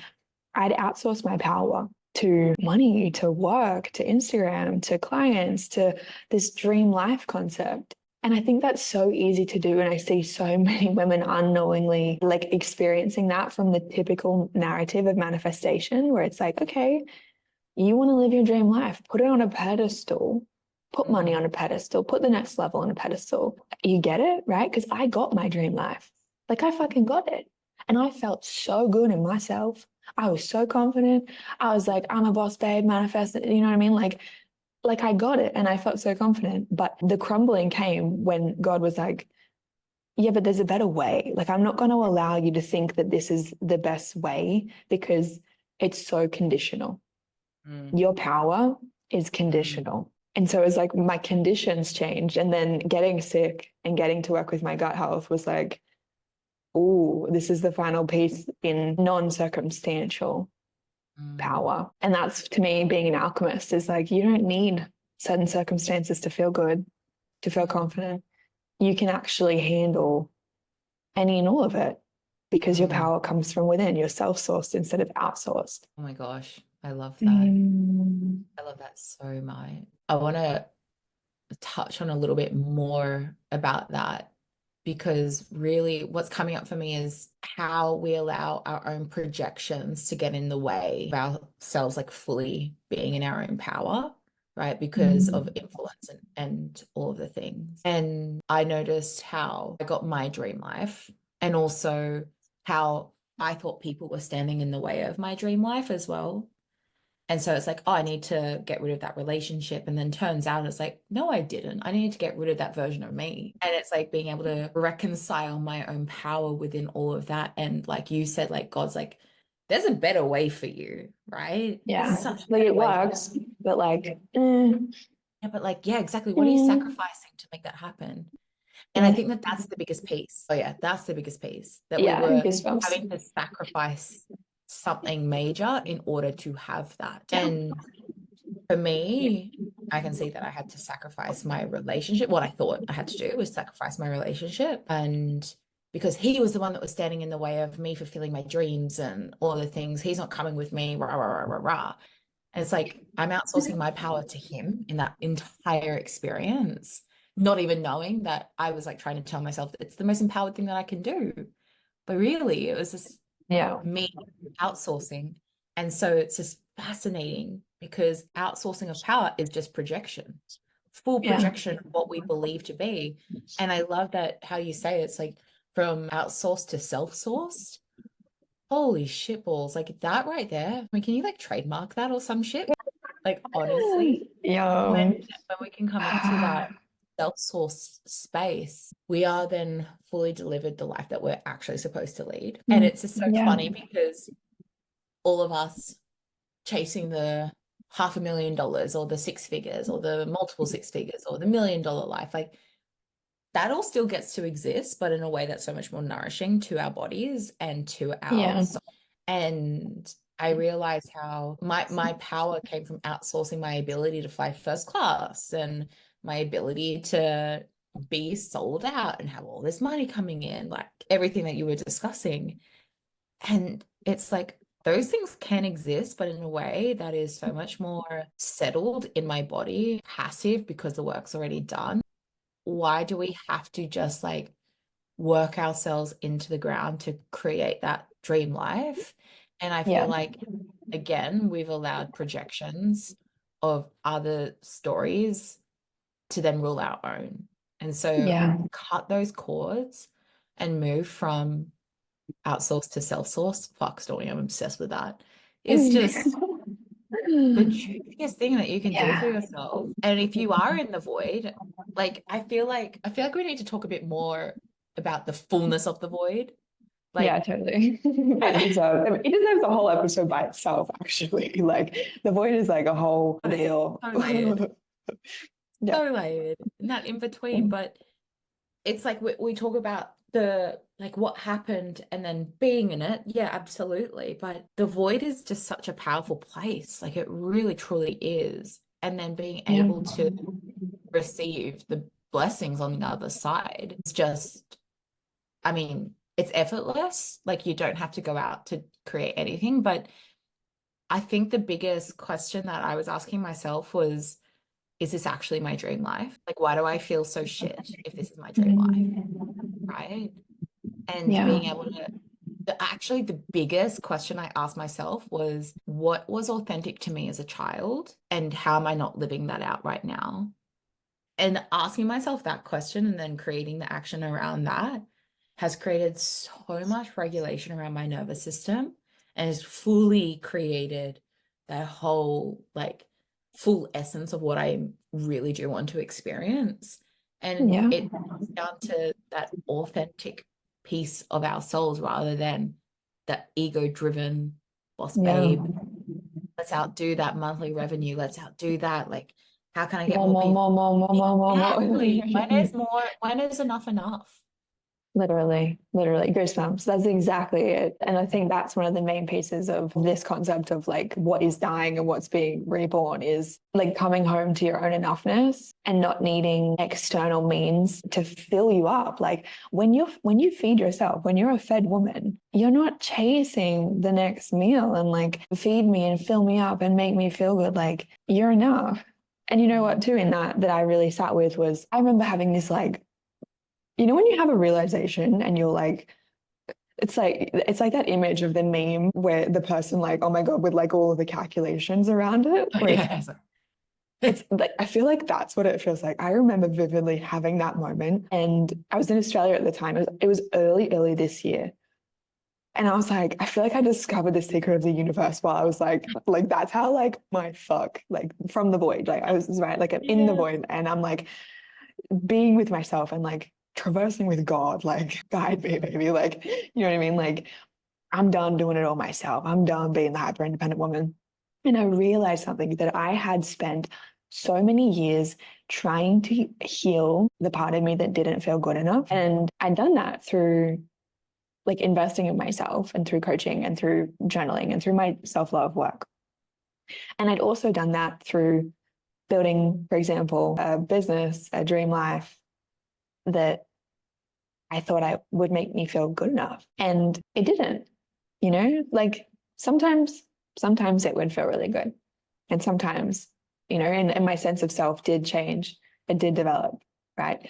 [SPEAKER 1] I'd outsourced my power to money, to work, to Instagram, to clients, to this dream life concept. And I think that's so easy to do. And I see so many women unknowingly like experiencing that from the typical narrative of manifestation, where it's like, okay, you want to live your dream life, put it on a pedestal, put money on a pedestal, put the next level on a pedestal. You get it, right? Because I got my dream life. Like I fucking got it. And I felt so good in myself. I was so confident. I was like, I'm a boss babe, manifest it. You know what I mean? Like I got it and I felt so confident. But the crumbling came when God was like, yeah, but there's a better way. Like I'm not going to allow you to think that this is the best way because it's so conditional. Your power is conditional. And so it was like my conditions changed. And then getting sick and getting to work with my gut health was like, oh, this is the final piece in non-circumstantial power. And that's to me, being an alchemist is like, you don't need certain circumstances to feel good, to feel confident. You can actually handle any and all of it because your power comes from within. You're self-sourced instead of outsourced.
[SPEAKER 2] Oh my gosh, I love that. I love that so much. I want to touch on a little bit more about that because really what's coming up for me is how we allow our own projections to get in the way of ourselves like fully being in our own power, right? Because of influence and all of the things. And I noticed how I got my dream life and also how I thought people were standing in the way of my dream life as well. And so it's like, oh, I need to get rid of that relationship. And then turns out it's like, no, I didn't. I need to get rid of that version of me. And it's like being able to reconcile my own power within all of that. And like you said, like God's like, there's a better way for you, right?
[SPEAKER 1] Yeah. Like it works, but like,
[SPEAKER 2] yeah, but like, yeah, exactly. What are you sacrificing to make that happen? And I think that that's the biggest piece. Oh yeah, that's the biggest piece that we were having to sacrifice something major in order to have that. And for me, I can see that I had to sacrifice my relationship. What I thought I had to do was sacrifice my relationship. And because he was the one that was standing in the way of me fulfilling my dreams and all the things, he's not coming with me, rah, rah, rah, rah, rah. And it's like I'm outsourcing my power to him in that entire experience, not even knowing that I was like trying to tell myself that it's the most empowered thing that I can do. But really, it was just me outsourcing. And so it's just fascinating because outsourcing of power is just projection, full projection of what we believe to be. And I love that how you say it's like from outsourced to self-sourced. Holy shit balls, like that right there. I mean, can you like trademark that or some shit? Like honestly, when we can come into that self-sourced space, we are then fully delivered the life that we're actually supposed to lead. And it's just so funny because all of us chasing the $500,000 or the six figures or the multiple six figures or the $1 million life, like that all still gets to exist, but in a way that's so much more nourishing to our bodies and to our soul. And I realized how my power came from outsourcing my ability to fly first class and my ability to be sold out and have all this money coming in, like everything that you were discussing. And it's like those things can exist, but in a way that is so much more settled in my body, passive because the work's already done. Why do we have to just like work ourselves into the ground to create that dream life? And I feel like, again, we've allowed projections of other stories to then rule our own. And so cut those cords and move from outsourced to self-sourced. Fuck, Stormy, I'm obsessed with that. It's just the trickiest thing that you can do for yourself. And if you are in the void, like I feel like we need to talk a bit more about the fullness of the void
[SPEAKER 1] Yeah,
[SPEAKER 2] Like,
[SPEAKER 1] totally. It deserves a whole episode by itself, actually. Like the void is like a whole
[SPEAKER 2] but it's
[SPEAKER 1] deal.
[SPEAKER 2] so layered,
[SPEAKER 1] Yeah.
[SPEAKER 2] so layered, and that in between. But it's like we talk about the like what happened and then being in it. Yeah, absolutely. But the void is just such a powerful place. Like it really truly is. And then being
[SPEAKER 1] Yeah.
[SPEAKER 2] able to receive the blessings on the other side. It's just, I mean, it's effortless. Like you don't have to go out to create anything. But I think the biggest question that I was asking myself was, is this actually my dream life? Like, why do I feel so shit if this is my dream life? Right. And
[SPEAKER 1] Yeah.
[SPEAKER 2] being able to, actually, the biggest question I asked myself was, what was authentic to me as a child? And how am I not living that out right now? And asking myself that question and then creating the action around that has created so much regulation around my nervous system and has fully created that whole like full essence of what I really do want to experience. And
[SPEAKER 1] Yeah.
[SPEAKER 2] it comes down to that authentic piece of our souls rather than that ego-driven boss
[SPEAKER 1] Yeah.
[SPEAKER 2] babe. Let's outdo that monthly revenue. Let's outdo that. Like, how can I get
[SPEAKER 1] More,
[SPEAKER 2] more
[SPEAKER 1] more,
[SPEAKER 2] people?
[SPEAKER 1] more, more, more, more, more,
[SPEAKER 2] Exactly. When
[SPEAKER 1] more.
[SPEAKER 2] is more, when is enough enough?
[SPEAKER 1] Literally goosebumps. That's exactly it. And I think that's one of the main pieces of this concept of like what is dying and what's being reborn is like coming home to your own enoughness and not needing external means to fill you up. Like when you feed yourself, when you're a fed woman, you're not chasing the next meal and like feed me and fill me up and make me feel good. Like you're enough. And you know what too in that I really sat with was I remember having this like when you have a realization and you're like, it's like that image of the meme where the person like, oh my God, with like all of the calculations around it.
[SPEAKER 2] Oh,
[SPEAKER 1] Where
[SPEAKER 2] yeah.
[SPEAKER 1] it's like I feel like that's what it feels like. I remember vividly having that moment. And I was in Australia at the time. It was early this year. And I was like, I feel like I discovered the secret of the universe while I was like that's how like my fuck, like from the void. Like I was right, like I'm in the
[SPEAKER 2] Yes.
[SPEAKER 1] void and I'm like being with myself and like traversing with God, like guide me, baby. Like, you know what I mean? Like, I'm done doing it all myself. I'm done being the hyper independent woman. And I realized something that I had spent so many years trying to heal the part of me that didn't feel good enough. And I'd done that through like investing in myself and through coaching and through journaling and through my self-love work. And I'd also done that through building, for example, a business, a dream life that I thought I would make me feel good enough. And it didn't, like sometimes it would feel really good. And sometimes, and my sense of self did change. It did develop, right?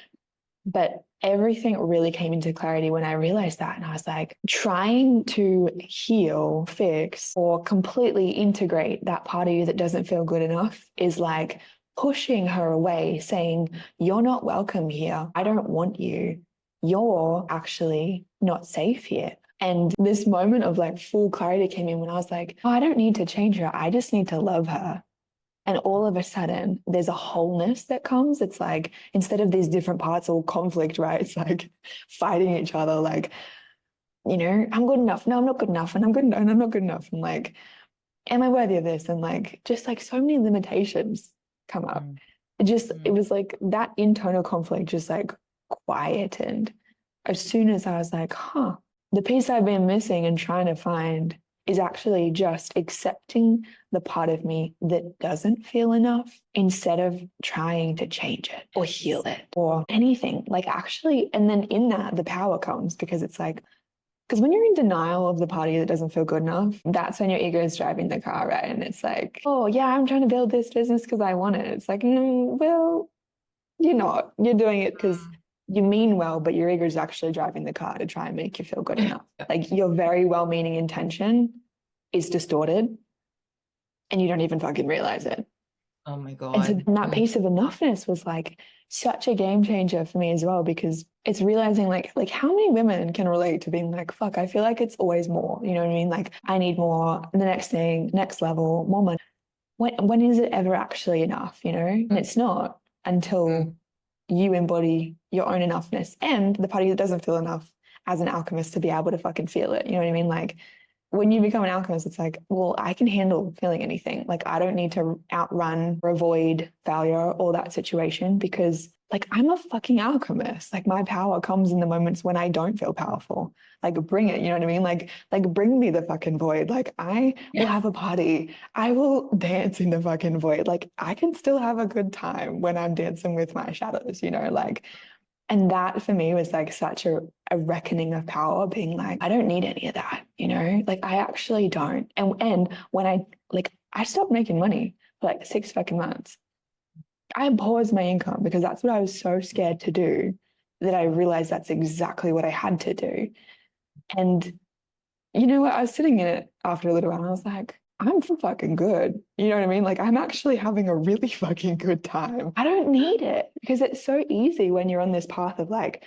[SPEAKER 1] But everything really came into clarity when I realized that. And I was like, trying to heal, fix, or completely integrate that part of you that doesn't feel good enough is like pushing her away, saying, you're not welcome here. I don't want you. You're actually not safe here. And this moment of like full clarity came in when I was like, oh, I don't need to change her. I just need to love her. And all of a sudden, there's a wholeness that comes. It's like, instead of these different parts all conflict, right? It's like fighting each other, like, I'm good enough. No, I'm not good enough. And I'm good enough. And I'm not good enough. And like, am I worthy of this? And like, just like so many limitations come up. It was like that internal conflict just like quietened as soon as I was like, the piece I've been missing and trying to find is actually just accepting the part of me that doesn't feel enough instead of trying to change it or heal it or anything. Like actually, and then in that, the power comes because it's like, because when you're in denial of the part of you that doesn't feel good enough, that's when your ego is driving the car, right? And it's like, oh, yeah, I'm trying to build this business because I want it. It's like, well, you're not. You're doing it because you mean well, but your ego is actually driving the car to try and make you feel good enough. Like your very well-meaning intention is distorted and you don't even fucking realize it.
[SPEAKER 2] Oh my
[SPEAKER 1] And so
[SPEAKER 2] God.
[SPEAKER 1] that piece of enoughness was like such a game changer for me as well, because it's realizing like how many women can relate to being like, fuck, I feel like it's always more, you know what I mean? Like I need more, the next thing, next level, more money. When is it ever actually enough, And it's not until you embody your own enoughness and the part of you that doesn't feel enough as an alchemist to be able to fucking feel it. You know what I mean? Like when you become an alchemist, it's like, well, I can handle feeling anything. Like I don't need to outrun or avoid failure or that situation because like I'm a fucking alchemist. Like my power comes in the moments when I don't feel powerful. Like bring it, you know what I mean? Like bring me the fucking void. Like I will have a party. I will dance in the fucking void. Like I can still have a good time when I'm dancing with my shadows, you know, like and that for me was like such a reckoning of power, being like, I don't need any of that, you know, like I actually don't. And when I stopped making money for like 6 fucking months. I paused my income because that's what I was so scared to do that I realized that's exactly what I had to do. And you know what? I was sitting in it after a little while and I was like, I'm fucking good. You know what I mean? Like I'm actually having a really fucking good time. I don't need it because it's so easy when you're on this path of like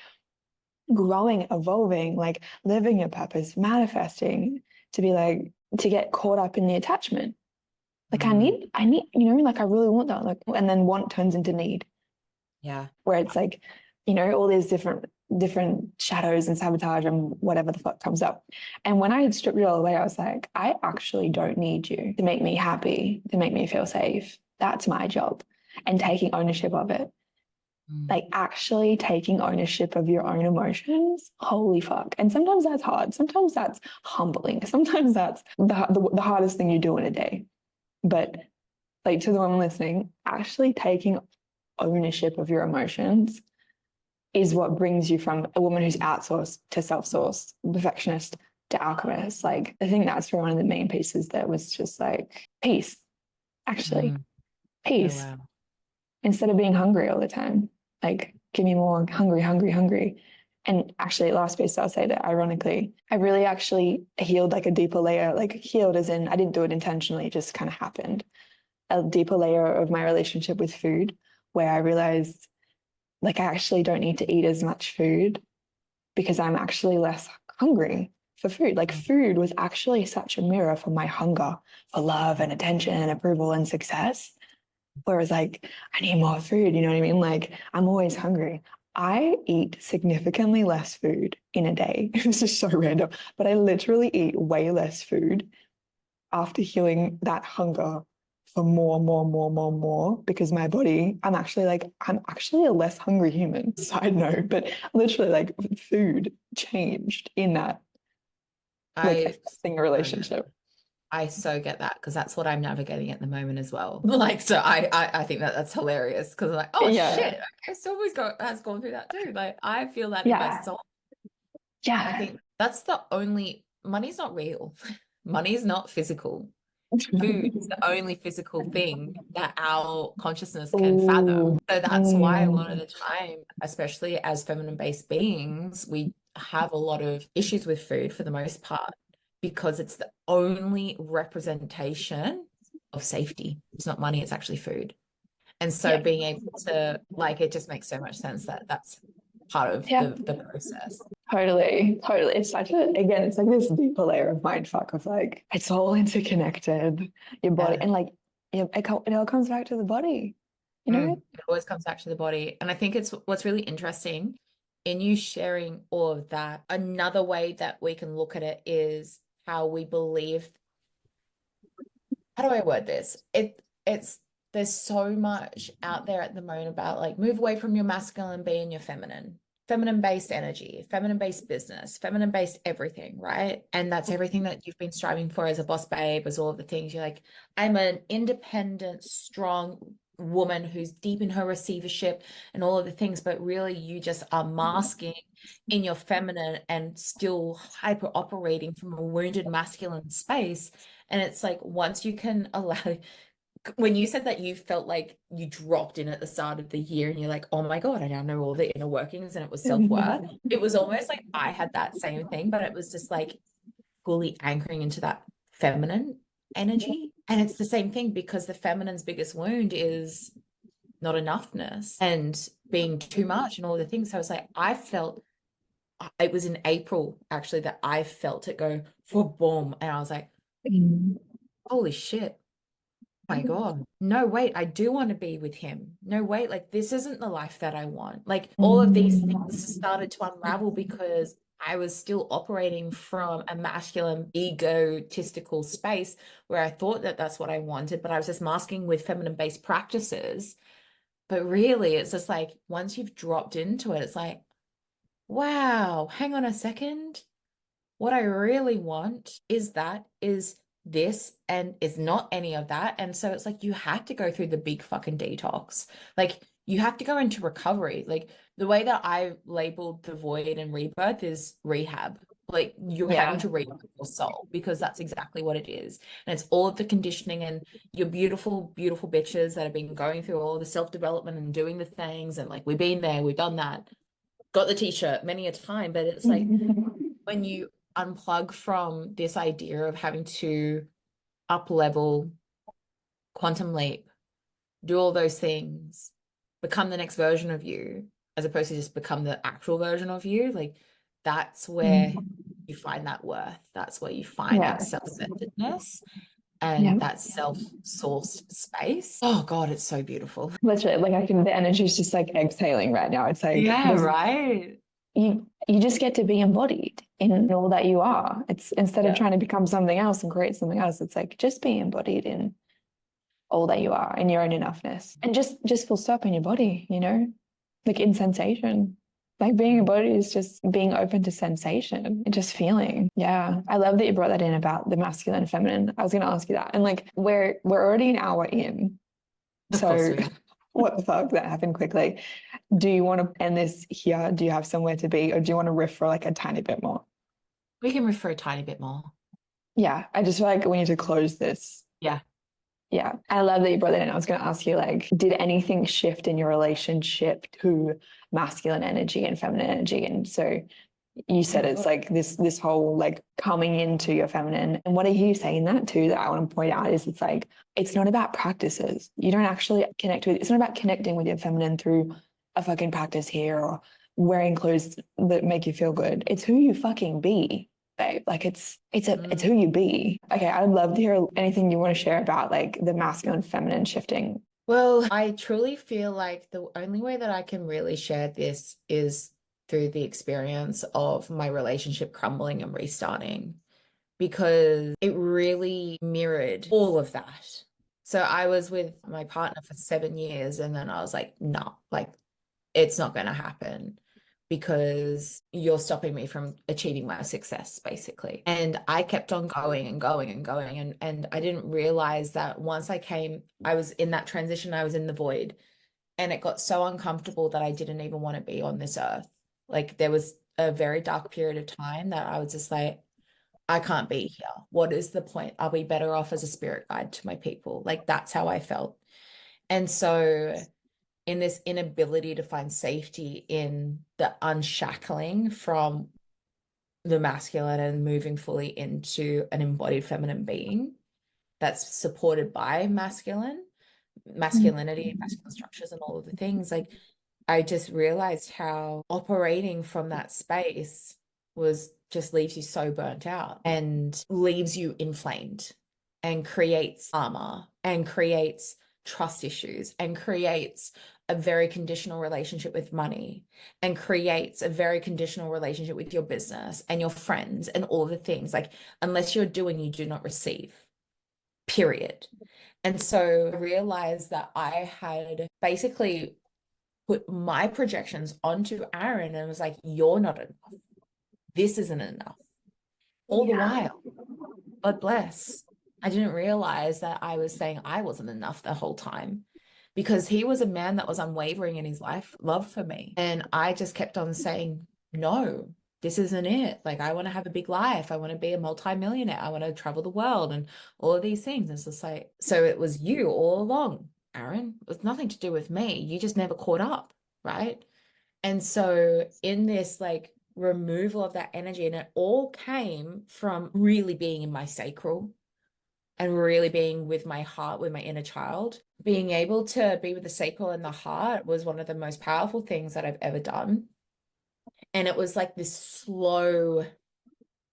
[SPEAKER 1] growing, evolving, like living your purpose, manifesting to be like to get caught up in the attachment. Like I need, you know what I mean? Like I really want that. Like, and then want turns into need.
[SPEAKER 2] Yeah.
[SPEAKER 1] Where it's like, you know, all these different shadows and sabotage and whatever the fuck comes up. And when I had stripped it all away, I was like, I actually don't need you to make me happy, to make me feel safe. That's my job. And taking ownership of it. Like actually taking ownership of your own emotions. Holy fuck. And sometimes that's hard. Sometimes that's humbling. Sometimes that's the hardest thing you do in a day. But like to the woman listening, actually taking ownership of your emotions is what brings you from a woman who's outsourced to self-sourced, perfectionist to alchemist. Like I think that's one of the main pieces that was just like peace, actually,
[SPEAKER 2] Oh,
[SPEAKER 1] peace.
[SPEAKER 2] wow.
[SPEAKER 1] Instead of being hungry all the time, like give me more hungry, hungry, hungry. And actually, last piece I'll say that ironically, I really actually healed like a deeper layer, like healed as in I didn't do it intentionally, it just kind of happened. A deeper layer of my relationship with food where I realized like I actually don't need to eat as much food because I'm actually less hungry for food. Like food was actually such a mirror for my hunger for love and attention and approval and success. Whereas like I need more food, you know what I mean? Like I'm always hungry. I eat significantly less food in a day. This is so random, but I literally eat way less food after healing that hunger for more, more, more, more, more, because my body, I'm actually a less hungry human. Side note, but literally like food changed in that, like
[SPEAKER 2] I
[SPEAKER 1] assessing a
[SPEAKER 2] so get
[SPEAKER 1] relationship.
[SPEAKER 2] I so get that because that's what I'm navigating at the moment as well. Like, so I think that that's hilarious because I'm like, oh
[SPEAKER 1] Yeah.
[SPEAKER 2] shit, okay, Stormy's has gone through that too. Like, I feel that in my
[SPEAKER 1] Yeah.
[SPEAKER 2] soul. I
[SPEAKER 1] Yeah.
[SPEAKER 2] think that's the only money's not real. Money's not physical. Food is the only physical thing that our consciousness can fathom.
[SPEAKER 1] Ooh.
[SPEAKER 2] So that's why a lot of
[SPEAKER 1] Mm.
[SPEAKER 2] the time, especially as feminine-based beings, we have a lot of issues with food for the most part because it's the only representation of safety. It's not money, it's actually food. And so
[SPEAKER 1] Yeah.
[SPEAKER 2] being able to, like, it just makes so much sense that that's part of
[SPEAKER 1] Yeah.
[SPEAKER 2] the process.
[SPEAKER 1] Totally. Totally. It's such a, again, it's like this deeper layer of mind fuck of like, it's all interconnected. Your body,
[SPEAKER 2] Yeah.
[SPEAKER 1] and like, it all comes back to the body, you know?
[SPEAKER 2] It always comes back to the body. And I think it's what's really interesting in you sharing all of that. Another way that we can look at it is how we believe. How do I word this? It's there's so much out there at the moment about like move away from your masculine, be in your feminine. Feminine based energy, feminine based business, feminine based everything, right? And that's everything that you've been striving for as a boss babe, as all of the things. You're like, I'm an independent, strong woman who's deep in her receivership and all of the things, but really you just are masking in your feminine and still hyper operating from a wounded masculine space. And it's like once you can allow, when you said that you felt like you dropped in at the start of the year and you're like, oh my God, I now know all the inner workings and it was self-worth. It was almost like I had that same thing, but it was just like fully anchoring into that feminine energy. And it's the same thing because the feminine's biggest wound is not enoughness and being too much and all the things. So it's like I felt it was in April actually that I felt it go for boom. And I was like, holy shit. My God. No, wait, I do want to be with him. No, wait, like this isn't the life that I want. Like all of these things started to unravel because I was still operating from a masculine, egotistical space where I thought that that's what I wanted, but I was just masking with feminine-based practices. But really, it's just like once you've dropped into it, it's like, wow, hang on a second. What I really want is this, and is not any of that. And so it's like you have to go through the big fucking detox. Like you have to go into recovery. Like the way that I labeled the void and rebirth is rehab. Like you're having
[SPEAKER 1] Yeah.
[SPEAKER 2] to rehab your soul because that's exactly what it is. And it's all of the conditioning and your beautiful, beautiful bitches that have been going through all the self-development and doing the things. And like we've been there, we've done that, got the t-shirt many a time. But it's like when you unplug from this idea of having to up level, quantum leap, do all those things, become the next version of you, as opposed to just become the actual version of you, like that's where you find that worth. That's where you find
[SPEAKER 1] Yeah.
[SPEAKER 2] that self-centeredness
[SPEAKER 1] Yeah.
[SPEAKER 2] and that self-sourced space. Oh God, it's so beautiful.
[SPEAKER 1] Literally, like I can, the energy is just like exhaling right now. It's like
[SPEAKER 2] Yeah, right.
[SPEAKER 1] you just get to be embodied in all that you are. It's instead of
[SPEAKER 2] Yeah.
[SPEAKER 1] trying to become something else and create something else, it's like just be embodied in all that you are in your own enoughness. And just full stop in your body, you know? Like in sensation. Like being embodied is just being open to sensation and just feeling. Yeah. I love that you brought that in about the masculine and feminine. I was gonna ask you that. And like we're already an hour in.
[SPEAKER 2] Of course
[SPEAKER 1] So
[SPEAKER 2] we are.
[SPEAKER 1] what the fuck? That happened quickly. Do you want to end this here? Do you have somewhere to be? Or do you want to riff for like a tiny bit more?
[SPEAKER 2] We can refer a tiny bit more.
[SPEAKER 1] Yeah, I just feel like we need to close this.
[SPEAKER 2] Yeah.
[SPEAKER 1] Yeah. I love that you brought that in. I was going to ask you, like, did anything shift in your relationship to masculine energy and feminine energy? And so you said it's like this whole like coming into your feminine. And what I hear you saying that too, that I want to point out is it's like, it's not about practices. You don't actually connect with, it's not about connecting with your feminine through a fucking practice here or wearing clothes that make you feel good. It's who you fucking be, babe. Like it's who you be. Okay, I'd love to hear anything you want to share about like the masculine feminine shifting.
[SPEAKER 2] Well, I truly feel like the only way that I can really share this is through the experience of my relationship crumbling and restarting because it really mirrored all of that. So I was with my partner for 7 years and then I was like, no, like it's not going to happen because you're stopping me from achieving my success, basically. And I kept on going and going and going. And I didn't realize that once I was in that transition, I was in the void. And it got so uncomfortable that I didn't even want to be on this earth. Like there was a very dark period of time that I was just like, I can't be here. What is the point? I'll be better off as a spirit guide to my people. Like that's how I felt. And so in this inability to find safety in the unshackling from the masculine and moving fully into an embodied feminine being that's supported by masculinity, masculine structures, and all of the things. Like, I just realized how operating from that space was just leaves you so burnt out and leaves you inflamed and creates armor and creates trust issues and creates a very conditional relationship with money and creates a very conditional relationship with your business and your friends and all the things. Like, unless you're doing, you do not receive, period. And so I realized that I had basically put my projections onto Aaron and was like, you're not enough. This isn't enough. All the while, God bless, I didn't realize that I was saying I wasn't enough the whole time because he was a man that was unwavering in his love for me. And I just kept on saying, no, this isn't it. Like, I want to have a big life. I want to be a multimillionaire. I want to travel the world and all of these things. It's just like, so it was you all along, Aaron. It was nothing to do with me. You just never caught up, right? And so in this like removal of that energy, and it all came from really being in my sacral and really being with my heart, with my inner child. Being able to be with the sacral and the heart was one of the most powerful things that I've ever done. And it was like this slow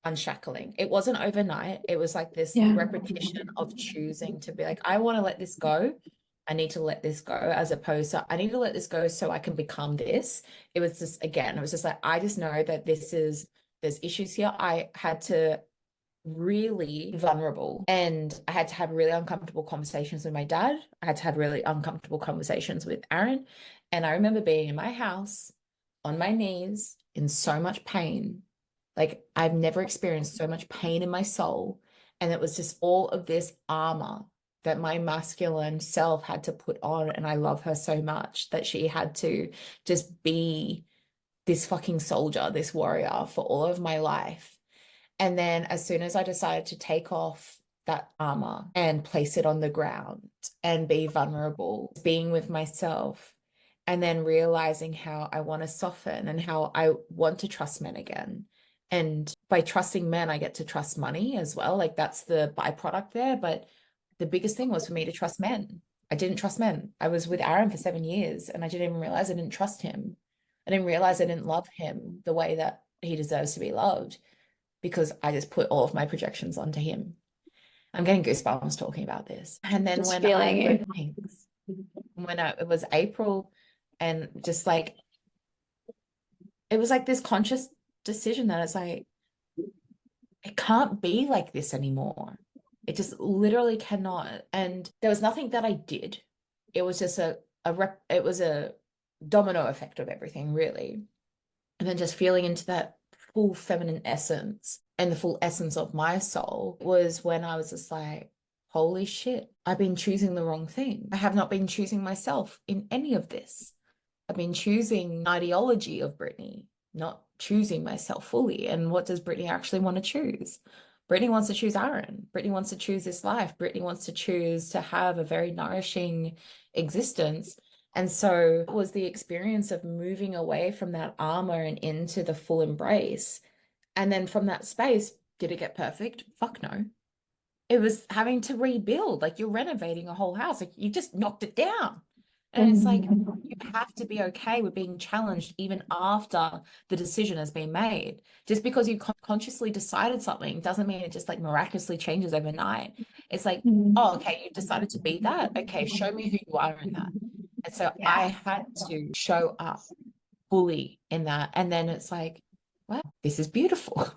[SPEAKER 2] unshackling. It wasn't overnight. It was like this
[SPEAKER 1] Yeah.
[SPEAKER 2] repetition of choosing to be like, I want to let this go. I need to let this go, as opposed to I need to let this go so I can become this. It was just, again, it was just like, I just know that this is there's issues here. I had to really vulnerable, and I had to have really uncomfortable conversations with my dad. I had to have really uncomfortable conversations with Aaron. And I remember being in my house on my knees in so much pain. Like I've never experienced so much pain in my soul. And it was just all of this armor that my masculine self had to put on. And I love her so much that she had to just be this fucking soldier, this warrior for all of my life. And then as soon as I decided to take off that armor and place it on the ground and be vulnerable, being with myself, and then realizing how I want to soften and how I want to trust men again. And by trusting men, I get to trust money as well. Like that's the byproduct there. But the biggest thing was for me to trust men. I didn't trust men. I was with Aaron for 7 years and I didn't even realize I didn't trust him. I didn't realize I didn't love him the way that he deserves to be loved, because I just put all of my projections onto him. I'm getting goosebumps talking about this. And then
[SPEAKER 1] Just
[SPEAKER 2] when
[SPEAKER 1] feeling it.
[SPEAKER 2] It was April, and just like, it was like this conscious decision that it's like, it can't be like this anymore. It just literally cannot. And there was nothing that I did. It was just it was a domino effect of everything, really. And then just feeling into that full feminine essence and the full essence of my soul was when I was just like, holy shit, I've been choosing the wrong thing. I have not been choosing myself in any of this. I've been choosing ideology of Brittney, not choosing myself fully. And what does Brittney actually want to choose? Brittney wants to choose Aaron. Brittney wants to choose this life. Brittney wants to choose to have a very nourishing existence. And so it was the experience of moving away from that armor and into the full embrace. And then from that space, did it get perfect? Fuck no. It was having to rebuild. Like you're renovating a whole house. Like you just knocked it down. And it's like, you have to be okay with being challenged even after the decision has been made. Just because you consciously decided something doesn't mean it just like miraculously changes overnight. It's like, oh, okay, you decided to be that. Okay, show me who you are in that. And so I had to show up fully in that. And then it's like, wow, this is beautiful.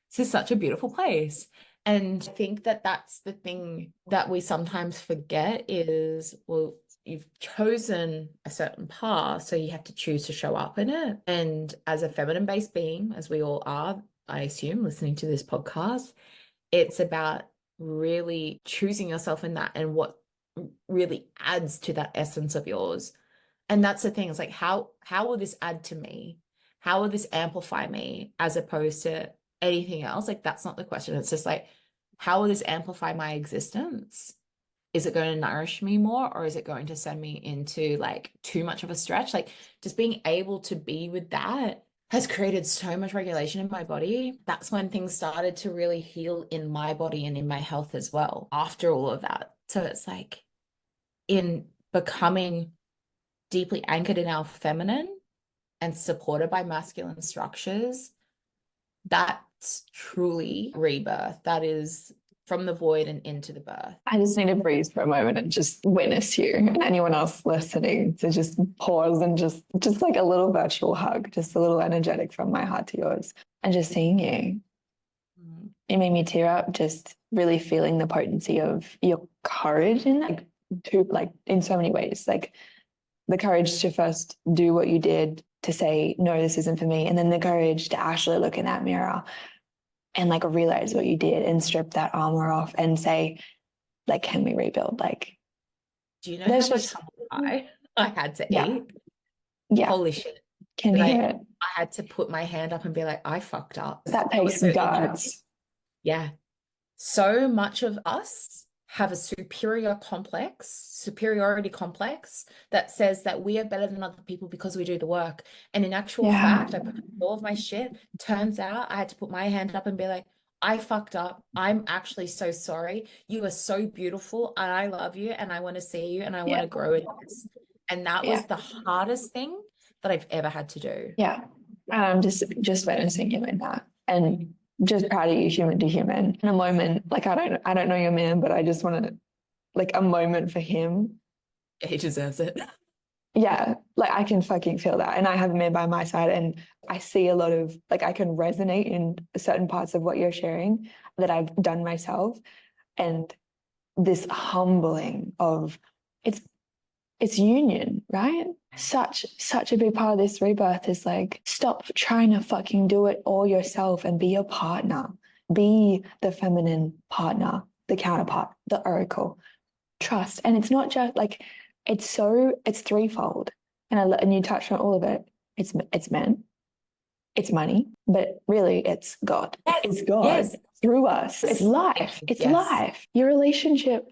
[SPEAKER 2] This is such a beautiful place. And I think that that's the thing that we sometimes forget is, well, you've chosen a certain path, so you have to choose to show up in it. And as a feminine-based being, as we all are, I assume, listening to this podcast, it's about really choosing yourself in that and what really adds to that essence of yours. And that's the thing. It's like, how will this add to me? How will this amplify me as opposed to anything else? Like, that's not the question. It's just like, how will this amplify my existence? Is it going to nourish me more, or is it going to send me into like too much of a stretch? Like just being able to be with that has created so much regulation in my body. That's when things started to really heal in my body and in my health as well after all of that. So it's like in becoming deeply anchored in our feminine and supported by masculine structures, that's truly rebirth. That is from the void and into the birth.
[SPEAKER 1] I just need to breathe for a moment and just witness you and anyone else listening to just pause and just like a little virtual hug, just a little energetic from my heart to yours, and just seeing you. It made me tear up, just really feeling the potency of your courage in that, like in so many ways, like the courage to first do what you did, to say, no, this isn't for me. And then the courage to actually look in that mirror and like realize what you did and strip that armor off and say, like, can we rebuild? Like,
[SPEAKER 2] do you know how much I had to eat?
[SPEAKER 1] Yeah.
[SPEAKER 2] Holy shit.
[SPEAKER 1] Can you hear it?
[SPEAKER 2] I had to put my hand up and be like, I fucked up.
[SPEAKER 1] That takes some guts.
[SPEAKER 2] Yeah. So much of us have a superiority complex that says that we are better than other people because we do the work. And in actual fact, I put all of my shit. Turns out I had to put my hand up and be like, I fucked up. I'm actually so sorry. You are so beautiful and I love you and I want to see you and I want to grow in this. And that was the hardest thing that I've ever had to do.
[SPEAKER 1] Yeah. Just witnessing him in that, and just proud of you, human to human. In a moment, like I don't know your man, but I just want to, like, a moment for him.
[SPEAKER 2] He deserves it.
[SPEAKER 1] yeah, like I can fucking feel that. And I have a man by my side, and I see a lot of, like, I can resonate in certain parts of what you're sharing that I've done myself. And this humbling of it's union, right? Such a big part of this rebirth is like, stop trying to fucking do it all yourself and be your partner. Be the feminine partner, the counterpart, the oracle. Trust. And it's not just like, it's threefold. And you touched on all of it. It's men, it's money, but really it's God.
[SPEAKER 2] Yes.
[SPEAKER 1] It's God
[SPEAKER 2] Yes.
[SPEAKER 1] through us. It's life. It's
[SPEAKER 2] Yes.
[SPEAKER 1] life. Your relationship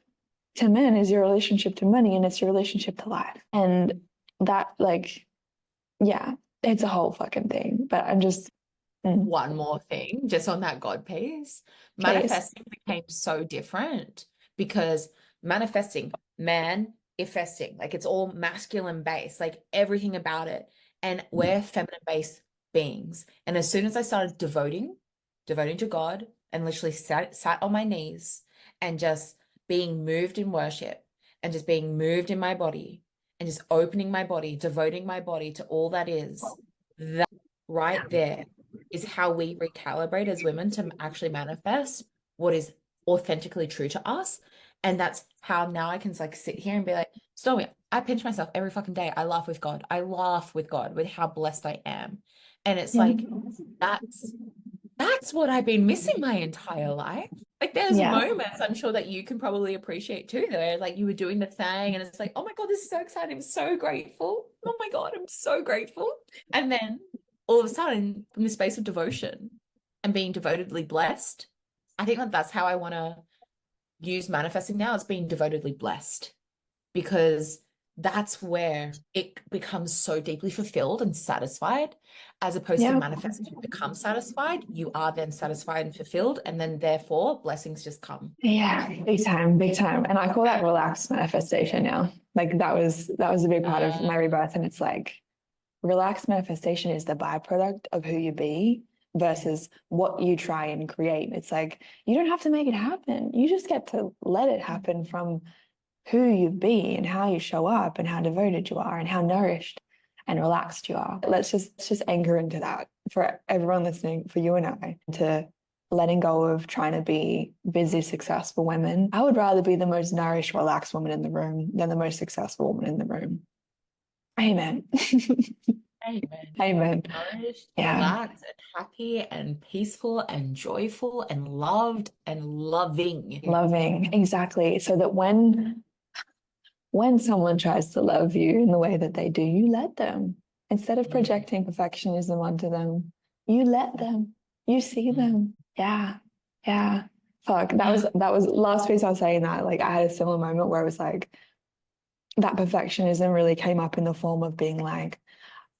[SPEAKER 1] to men is your relationship to money, and it's your relationship to life. And that, like, yeah, it's a whole fucking thing. But I'm just
[SPEAKER 2] one more thing, just on that God piece. Manifesting became so different because manifesting, manifesting, like it's all masculine based, like everything about it. And we're feminine based beings. And as soon as I started devoting to God and literally sat on my knees and just being moved in worship and just being moved in my body and just opening my body, devoting my body to all that is, that right there is how we recalibrate as women to actually manifest what is authentically true to us. And that's how now I can like sit here and be like, Stormy, I pinch myself every fucking day. I laugh with God. I laugh with God with how blessed I am. And it's like, that's what I've been missing my entire life. Like there's moments I'm sure that you can probably appreciate too, though. Like you were doing the thing and it's like, oh my God, this is so exciting. I'm so grateful. Oh my God, I'm so grateful. And then all of a sudden, from the space of devotion and being devotedly blessed, I think that that's how I want to use manifesting now, as being devotedly blessed, because that's where it becomes so deeply fulfilled and satisfied, as opposed to manifesting to become satisfied. You are then satisfied and fulfilled, and then therefore blessings just come.
[SPEAKER 1] Yeah, big time, big time. And I call that relaxed manifestation now. Like that was a big part of my rebirth. And it's like, relaxed manifestation is the byproduct of who you be versus what you try and create. It's like, you don't have to make it happen. You just get to let it happen from who you be and how you show up and how devoted you are and how nourished and relaxed you are. Let's just anchor into that for everyone listening, for you and I, to letting go of trying to be busy, successful women. I would rather be the most nourished, relaxed woman in the room than the most successful woman in the room. Amen.
[SPEAKER 2] Amen.
[SPEAKER 1] Amen.
[SPEAKER 2] Nourished, relaxed, and happy, and peaceful, and joyful, and loved, and loving.
[SPEAKER 1] Loving, exactly. So that when someone tries to love you in the way that they do, you let them. Instead of projecting perfectionism onto them, you let them. You see them. Yeah. Yeah. Fuck. That was last piece I was saying that. Like I had a similar moment where it was like, that perfectionism really came up in the form of being like,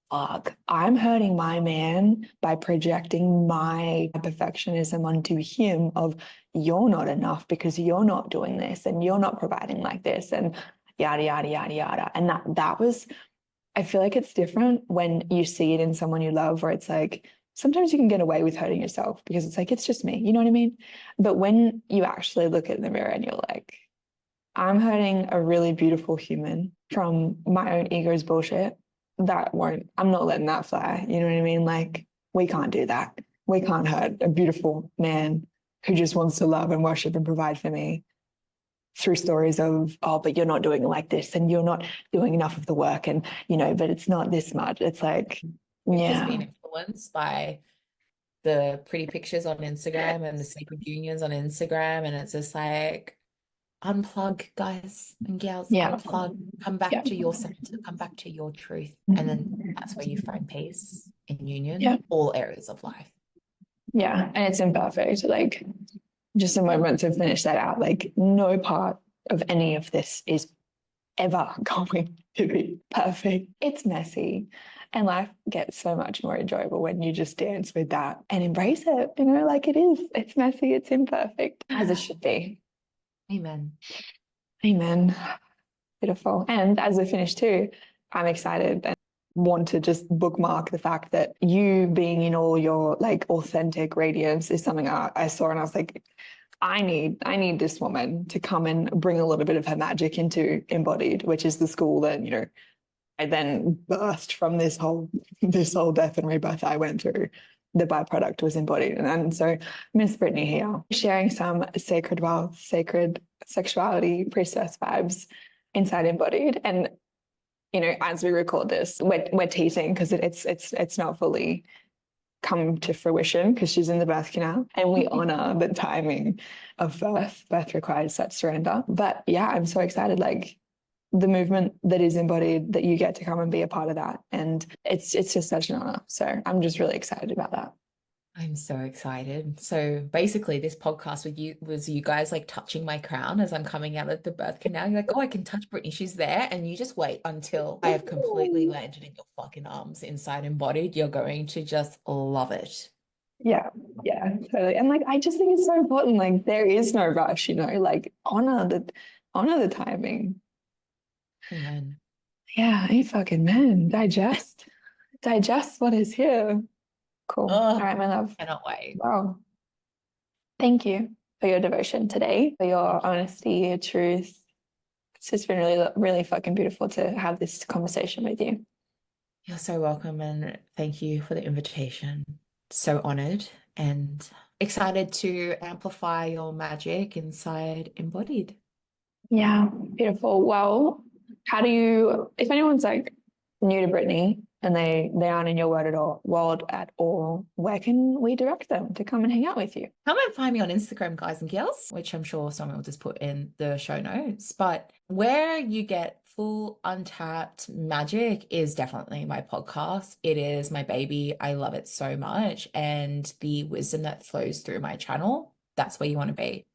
[SPEAKER 1] fuck, I'm hurting my man by projecting my perfectionism onto him of, you're not enough because you're not doing this and you're not providing like this and yada, yada, yada, yada. And that was, I feel like it's different when you see it in someone you love, where it's like, sometimes you can get away with hurting yourself because it's like, it's just me, you know what I mean? But when you actually look in the mirror and you're like, I'm hurting a really beautiful human from my own ego's bullshit, I'm not letting that fly. You know what I mean? Like, we can't do that. We can't hurt a beautiful man who just wants to love and worship and provide for me through stories of, oh, but you're not doing it like this and you're not doing enough of the work and, but it's not this much. It's like,
[SPEAKER 2] Just being influenced by the pretty pictures on Instagram and the sacred unions on Instagram. And it's just like, unplug, guys and gals, unplug, come back to your center, come back to your truth. And then that's where you find peace in union, all areas of life.
[SPEAKER 1] Yeah. And it's imperfect. Like, just a moment to finish that out. Like, no part of any of this is ever going to be perfect. It's messy. And life gets so much more enjoyable when you just dance with that and embrace it, like it is. It's messy, it's imperfect, as it should be.
[SPEAKER 2] Amen.
[SPEAKER 1] Amen. Beautiful. And as we finish too, I'm excited and want to just bookmark the fact that you being in all your like authentic radiance is something I saw and I was like, I need this woman to come and bring a little bit of her magic into Embodied, which is the school that, I then burst from this whole death and rebirth I went through. The byproduct was embodied. And so Miss Brittney here, sharing some sacred wealth, sacred sexuality, priestess vibes inside embodied. And, you know, as we record this, we're teasing because it's not fully come to fruition because she's in the birth canal, and we honor the timing of birth. Birth requires such surrender. But yeah, I'm so excited, like the movement that is embodied, that you get to come and be a part of that. And it's just such an honor. So I'm just really excited about that.
[SPEAKER 2] I'm so excited. So basically this podcast with you was you guys like touching my crown as I'm coming out of the birth canal. You're like, oh, I can touch Brittney. She's there. And you just wait until I have completely landed in your fucking arms inside embodied. You're going to just love it.
[SPEAKER 1] Yeah, totally. And like, I just think it's so important. Like, there is no rush, you know, like honor the timing.
[SPEAKER 2] Amen.
[SPEAKER 1] Yeah, amen. Digest what is here. Cool. All right, my love.
[SPEAKER 2] Cannot wait.
[SPEAKER 1] Wow. Thank you for your devotion today, for your honesty, your truth. It's just been really, really fucking beautiful to have this conversation with you.
[SPEAKER 2] You're so welcome, and thank you for the invitation. So honored and excited to amplify your magic inside embodied.
[SPEAKER 1] Yeah, beautiful. Well, how do you, if anyone's like new to Brittney and they aren't in your world at all, where can we direct them to come and hang out with you?
[SPEAKER 2] Come and find me on Instagram, guys and girls, which I'm sure someone will just put in the show notes. But where you get full untapped magic is definitely my podcast. It is my baby. I love it so much. And the wisdom that flows through my channel, that's where you want to be.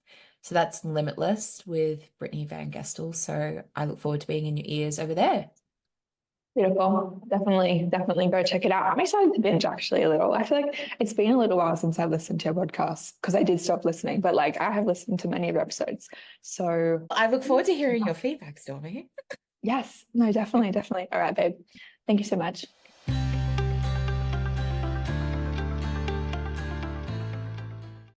[SPEAKER 2] So that's Limitless with Brittney Van Gestel. So I look forward to being in your ears over there.
[SPEAKER 1] Beautiful. Definitely go check it out. I'm excited to binge actually a little. I feel like it's been a little while since I've listened to your podcast because I did stop listening, but like I have listened to many of your episodes. So
[SPEAKER 2] I look forward to hearing your feedback, Stormy.
[SPEAKER 1] Yes, no, definitely. All right, babe. Thank you so much.